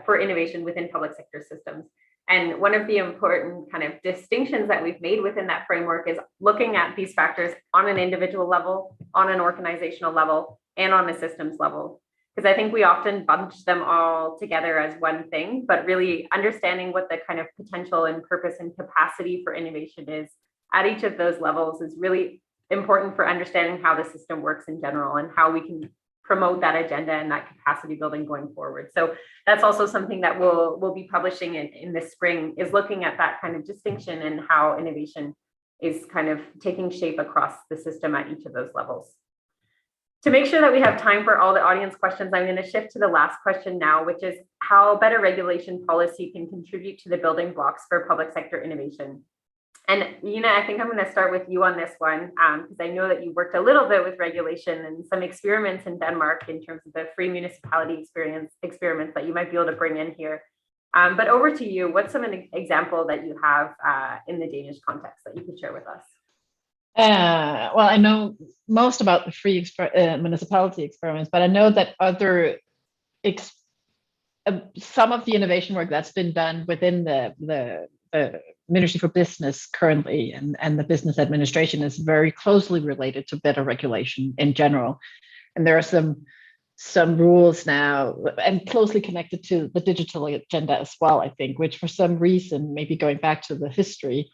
for innovation within public sector systems. And one of the important kind of distinctions that we've made within that framework is looking at these factors on an individual level, on an organizational level, and on a systems level. Because I think we often bunch them all together as one thing, but really understanding what the kind of potential and purpose and capacity for innovation is at each of those levels is really important for understanding how the system works in general and how we can promote that agenda and that capacity building going forward. So that's also something that we'll be publishing in the spring, is looking at that kind of distinction and how innovation is kind of taking shape across the system at each of those levels. To make sure that we have time for all the audience questions, I'm going to shift to the last question now, which is how better regulation policy can contribute to the building blocks for public sector innovation. And Yuna, I think I'm going to start with you on this one, because I know that you worked a little bit with regulation and some experiments in Denmark in terms of the free municipality experiments that you might be able to bring in here. But over to you, what's some example that you have in the Danish context that you could share with us? Well, I know most about the free municipality experiments, but I know that some of the innovation work that's been done within the Ministry for Business currently and the business administration is very closely related to better regulation in general. And there are some rules now and closely connected to the digital agenda as well, I think, which for some reason, maybe going back to the history,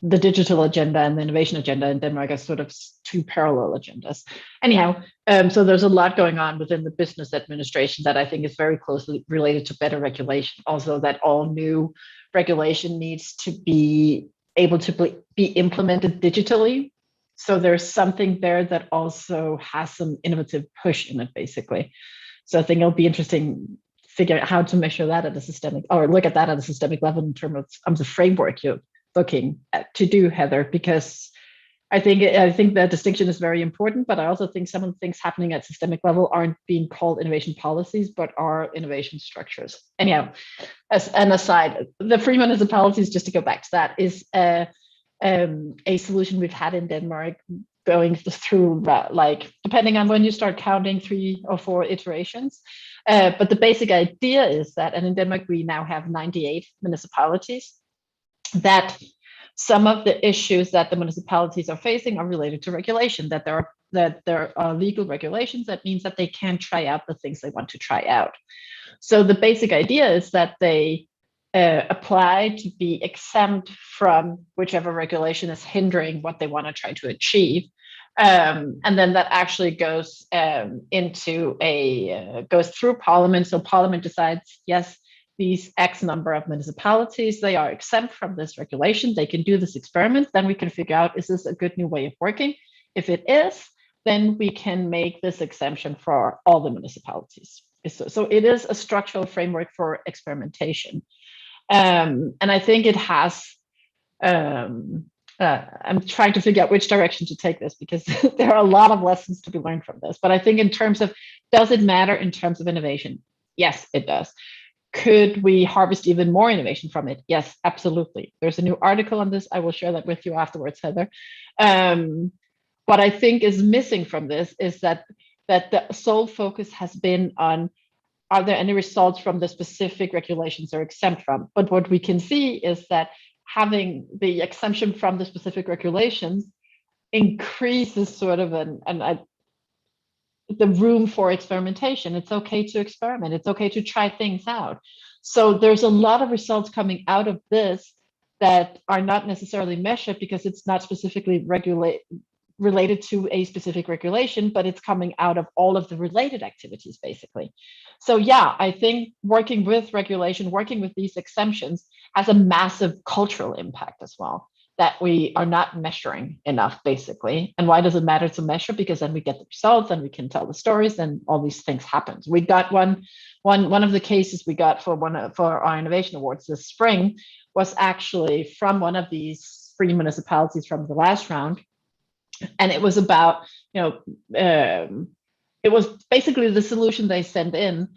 the digital agenda and the innovation agenda in Denmark are sort of two parallel agendas. Anyhow, so there's a lot going on within the business administration that I think is very closely related to better regulation. Also, that all new regulation needs to be able to be implemented digitally. So there's something there that also has some innovative push in it, basically. So I think it'll be interesting figure out how to measure that at a systemic, or look at that at a systemic level in terms of the framework you're looking at to do, Heather, because I think the distinction is very important, but I also think some of the things happening at systemic level aren't being called innovation policies, but are innovation structures. Anyhow, as an aside, the free municipalities, just to go back to that, is a solution we've had in Denmark going through, like, depending on when you start counting, 3 or 4 iterations. But the basic idea is that, and in Denmark, we now have 98 municipalities, that some of the issues that the municipalities are facing are related to regulation, that there are legal regulations. That means that they can't try out the things they want to try out. So the basic idea is that they apply to be exempt from whichever regulation is hindering what they want to try to achieve. And then that actually goes goes through Parliament. So Parliament decides, yes, these X number of municipalities, they are exempt from this regulation. They can do this experiment. Then we can figure out, is this a good new way of working? If it is, then we can make this exemption for all the municipalities. So it is a structural framework for experimentation. And I think it has, I'm trying to figure out which direction to take this, because there are a lot of lessons to be learned from this. But I think in terms of, does it matter in terms of innovation? Yes, it does. Could we harvest even more innovation from it? Yes, absolutely. There's a new article on this. I will share that with you afterwards, Heather. What I think is missing from this is that the sole focus has been on, are there any results from the specific regulations they're exempt from? But what we can see is that having the exemption from the specific regulations increases sort of the room for experimentation. It's okay to experiment. It's okay to try things out. So there's a lot of results coming out of this that are not necessarily measured because it's not specifically related to a specific regulation, but it's coming out of all of the related activities, basically. So yeah, I think working with regulation, working with these exemptions has a massive cultural impact as well. that we are not measuring enough, basically. And why does it matter to measure? Because then we get the results and we can tell the stories and all these things happen. We got one of the cases we got for our innovation awards this spring was actually from one of these 3 municipalities from the last round. And it was about, it was basically the solution they sent in.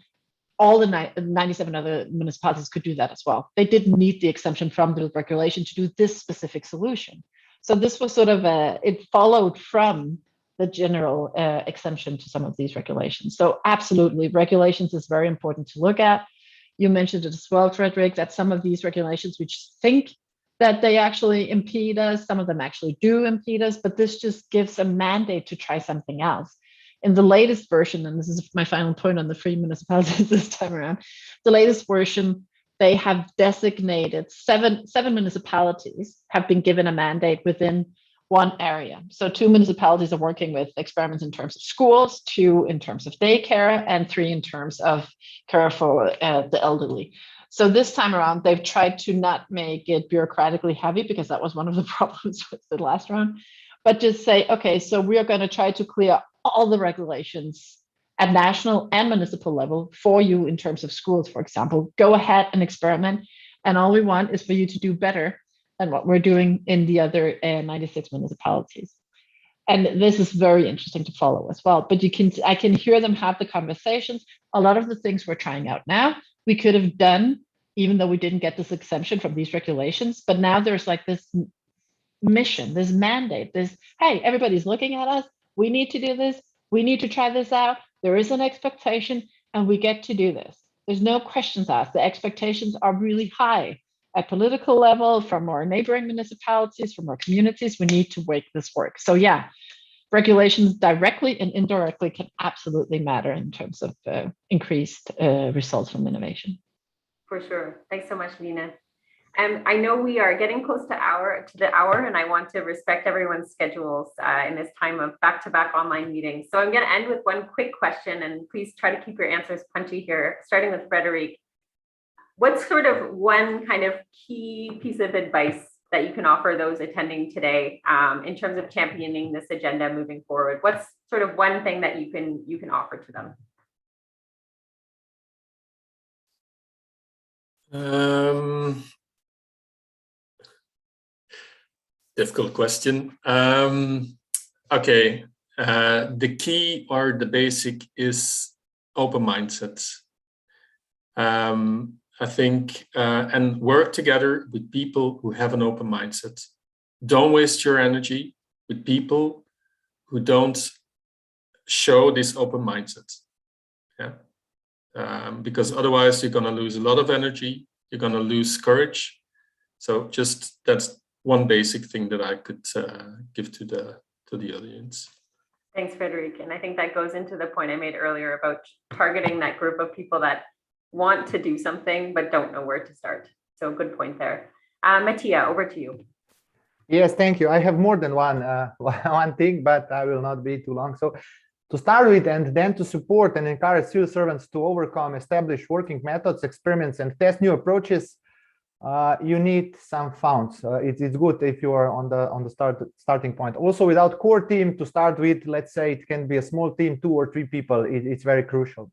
All the 97 other municipalities could do that as well. They didn't need the exemption from the regulation to do this specific solution. So this was sort of it followed from the general exemption to some of these regulations. So absolutely, regulations is very important to look at. You mentioned it as well, Frederick, that some of these regulations, which think that they actually impede us, some of them actually do impede us, but this just gives a mandate to try something else. In the latest version, and this is my final point on the 3 municipalities this time around, the latest version, they have designated seven municipalities have been given a mandate within one area. So 2 municipalities are working with experiments in terms of schools, 2 in terms of daycare, and 3 in terms of care for the elderly. So this time around, they've tried to not make it bureaucratically heavy, because that was one of the problems with the last round, but just say, okay, so we are going to try to clear all the regulations at national and municipal level for you in terms of schools, for example. Go ahead and experiment. And all we want is for you to do better than what we're doing in the other 96 municipalities. And this is very interesting to follow as well. But I can hear them have the conversations. A lot of the things we're trying out now, we could have done, even though we didn't get this exemption from these regulations. But now there's like this mission, this mandate, this, hey, everybody's looking at us. We need to do this. We need to try this out. There is an expectation, and we get to do this. There's no questions asked. The expectations are really high at political level, from our neighboring municipalities, from our communities. We need to make this work. So yeah, regulations directly and indirectly can absolutely matter in terms of increased results from innovation. For sure. Thanks so much, Lina. I know we are getting close to the hour, and I want to respect everyone's schedules in this time of back-to-back online meetings. So I'm going to end with one quick question, and please try to keep your answers punchy here, starting with Frederick. What's sort of one kind of key piece of advice that you can offer those attending today in terms of championing this agenda moving forward? What's sort of one thing that you can offer to them? Difficult question. Okay, the key or the basic is open mindsets. I think, and work together with people who have an open mindset. Don't waste your energy with people who don't show this open mindset. Yeah, because otherwise you're going to lose a lot of energy. You're going to lose courage. So just that's one basic thing that I could give to the audience. Thanks, Frederick. And I think that goes into the point I made earlier about targeting that group of people that want to do something but don't know where to start. So good point there. Mattia, over to you. Yes, thank you. I have more than one thing, but I will not be too long. So to start with, and then to support and encourage civil servants to overcome established working methods, experiments, and test new approaches, you need some funds. It's good if you are on the starting point. Also, without core team to start with, let's say it can be a small team, 2 or 3 people. It's very crucial.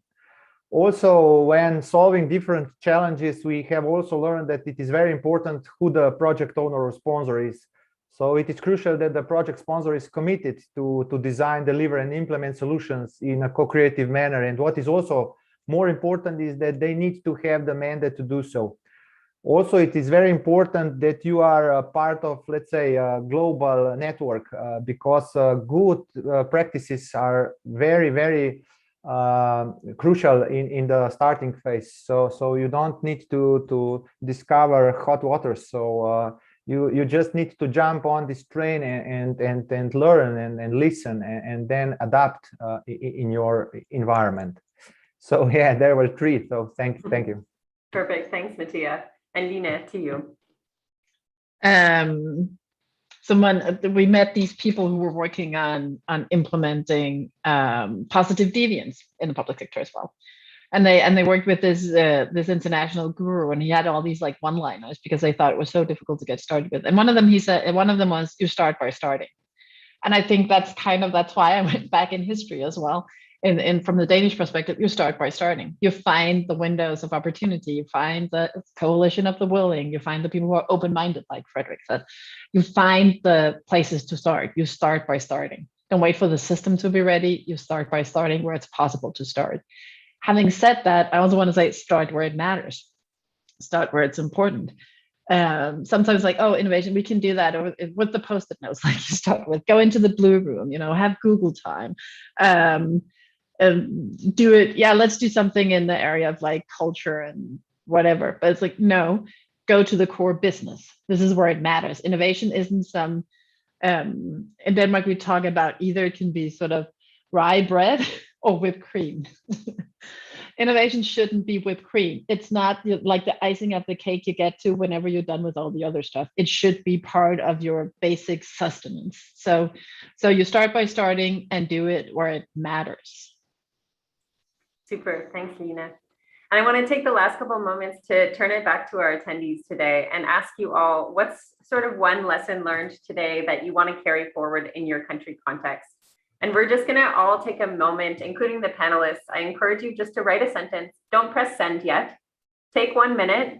Also, when solving different challenges, we have also learned that it is very important who the project owner or sponsor is. So it is crucial that the project sponsor is committed to design, deliver, and implement solutions in a co-creative manner. And what is also more important is that they need to have the mandate to do so. Also, it is very important that you are a part of, let's say, a global network, because good practices are very, very crucial in the starting phase. So you don't need to discover hot water. So you just need to jump on this train and learn and listen and then adapt in your environment. So yeah, there were 3. So thank you. Perfect. Thanks, Mattia. And Lina, to you. We met these people who were working on implementing positive deviance in the public sector as well. And they worked with this international guru, and he had all these like one-liners because they thought it was so difficult to get started with. And one of them, he said, one of them was, "You start by starting." And I think that's why I went back in history as well. In from the Danish perspective, you start by starting. You find the windows of opportunity. You find the coalition of the willing. You find the people who are open-minded, like Frederick said. You find the places to start. You start by starting. Don't wait for the system to be ready. You start by starting where it's possible to start. Having said that, I also want to say start where it matters. Start where it's important. Sometimes like, oh, innovation, we can do that with the post-it notes, like you start with, go into the blue room, have Google time, do it. Yeah, let's do something in the area of like culture and whatever. But it's like, no, go to the core business. This is where it matters. Innovation isn't some, in Denmark, we talk about either it can be sort of rye bread or whipped cream. Innovation shouldn't be whipped cream. It's not like the icing of the cake you get to whenever you're done with all the other stuff. It should be part of your basic sustenance. So you start by starting and do it where it matters. Super, thanks, Lina. And I want to take the last couple of moments to turn it back to our attendees today and ask you all, what's sort of one lesson learned today that you want to carry forward in your country context? And we're just going to all take a moment, including the panelists. I encourage you just to write a sentence. Don't press send yet. Take 1 minute,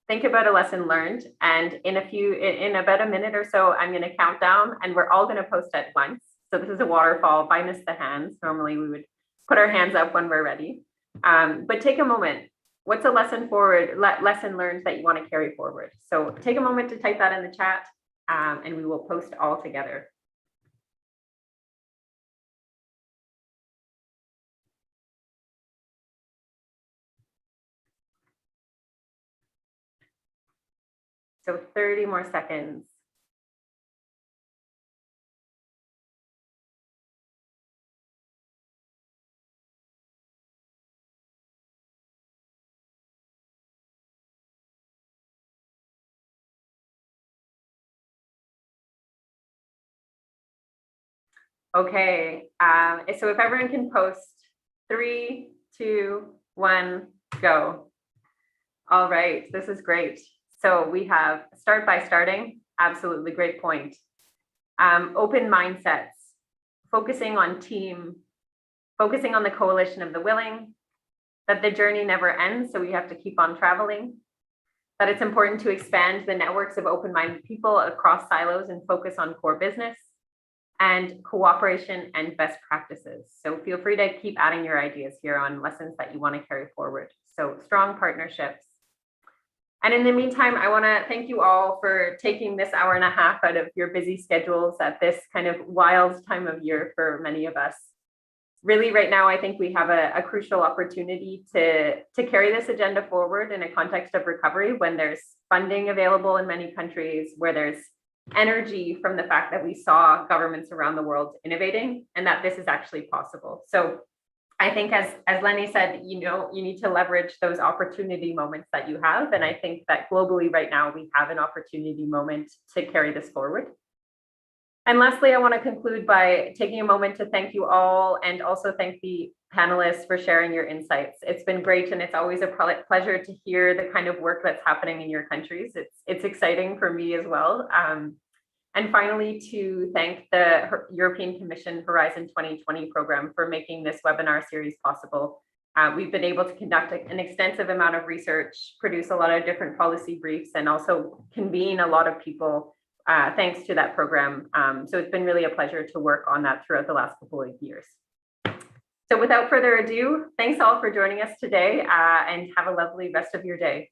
think about a lesson learned. And in about a minute or so, I'm going to count down and we're all going to post at once. So this is a waterfall, minus the hands. Normally we would put our hands up when we're ready. But take a moment. What's a lesson learned that you want to carry forward? So take a moment to type that in the chat and we will post all together. So 30 more seconds. Okay, so if everyone can post 3, 2, 1, go. All right, this is great. So we have start by starting, absolutely great point. Open mindsets, focusing on team, focusing on the coalition of the willing, that the journey never ends, so we have to keep on traveling, that it's important to expand the networks of open-minded people across silos and focus on core business, and cooperation and best practices. So feel free to keep adding your ideas here on lessons that you want to carry forward. So strong partnerships. And in the meantime, I want to thank you all for taking this hour and a half out of your busy schedules at this kind of wild time of year for many of us. Really, right now, I think we have a crucial opportunity to carry this agenda forward in a context of recovery when there's funding available in many countries, where there's energy from the fact that we saw governments around the world innovating and that this is actually possible. So I think as Lenny said, you need to leverage those opportunity moments that you have. And I think that globally right now, we have an opportunity moment to carry this forward. And lastly, I want to conclude by taking a moment to thank you all and also thank the panelists for sharing your insights. It's been great, and it's always a pleasure to hear the kind of work that's happening in your countries. It's exciting for me as well. And finally, to thank the European Commission Horizon 2020 program for making this webinar series possible. We've been able to conduct an extensive amount of research, produce a lot of different policy briefs, and also convene a lot of people thanks to that program. So it's been really a pleasure to work on that throughout the last couple of years. So without further ado, thanks all for joining us today and have a lovely rest of your day.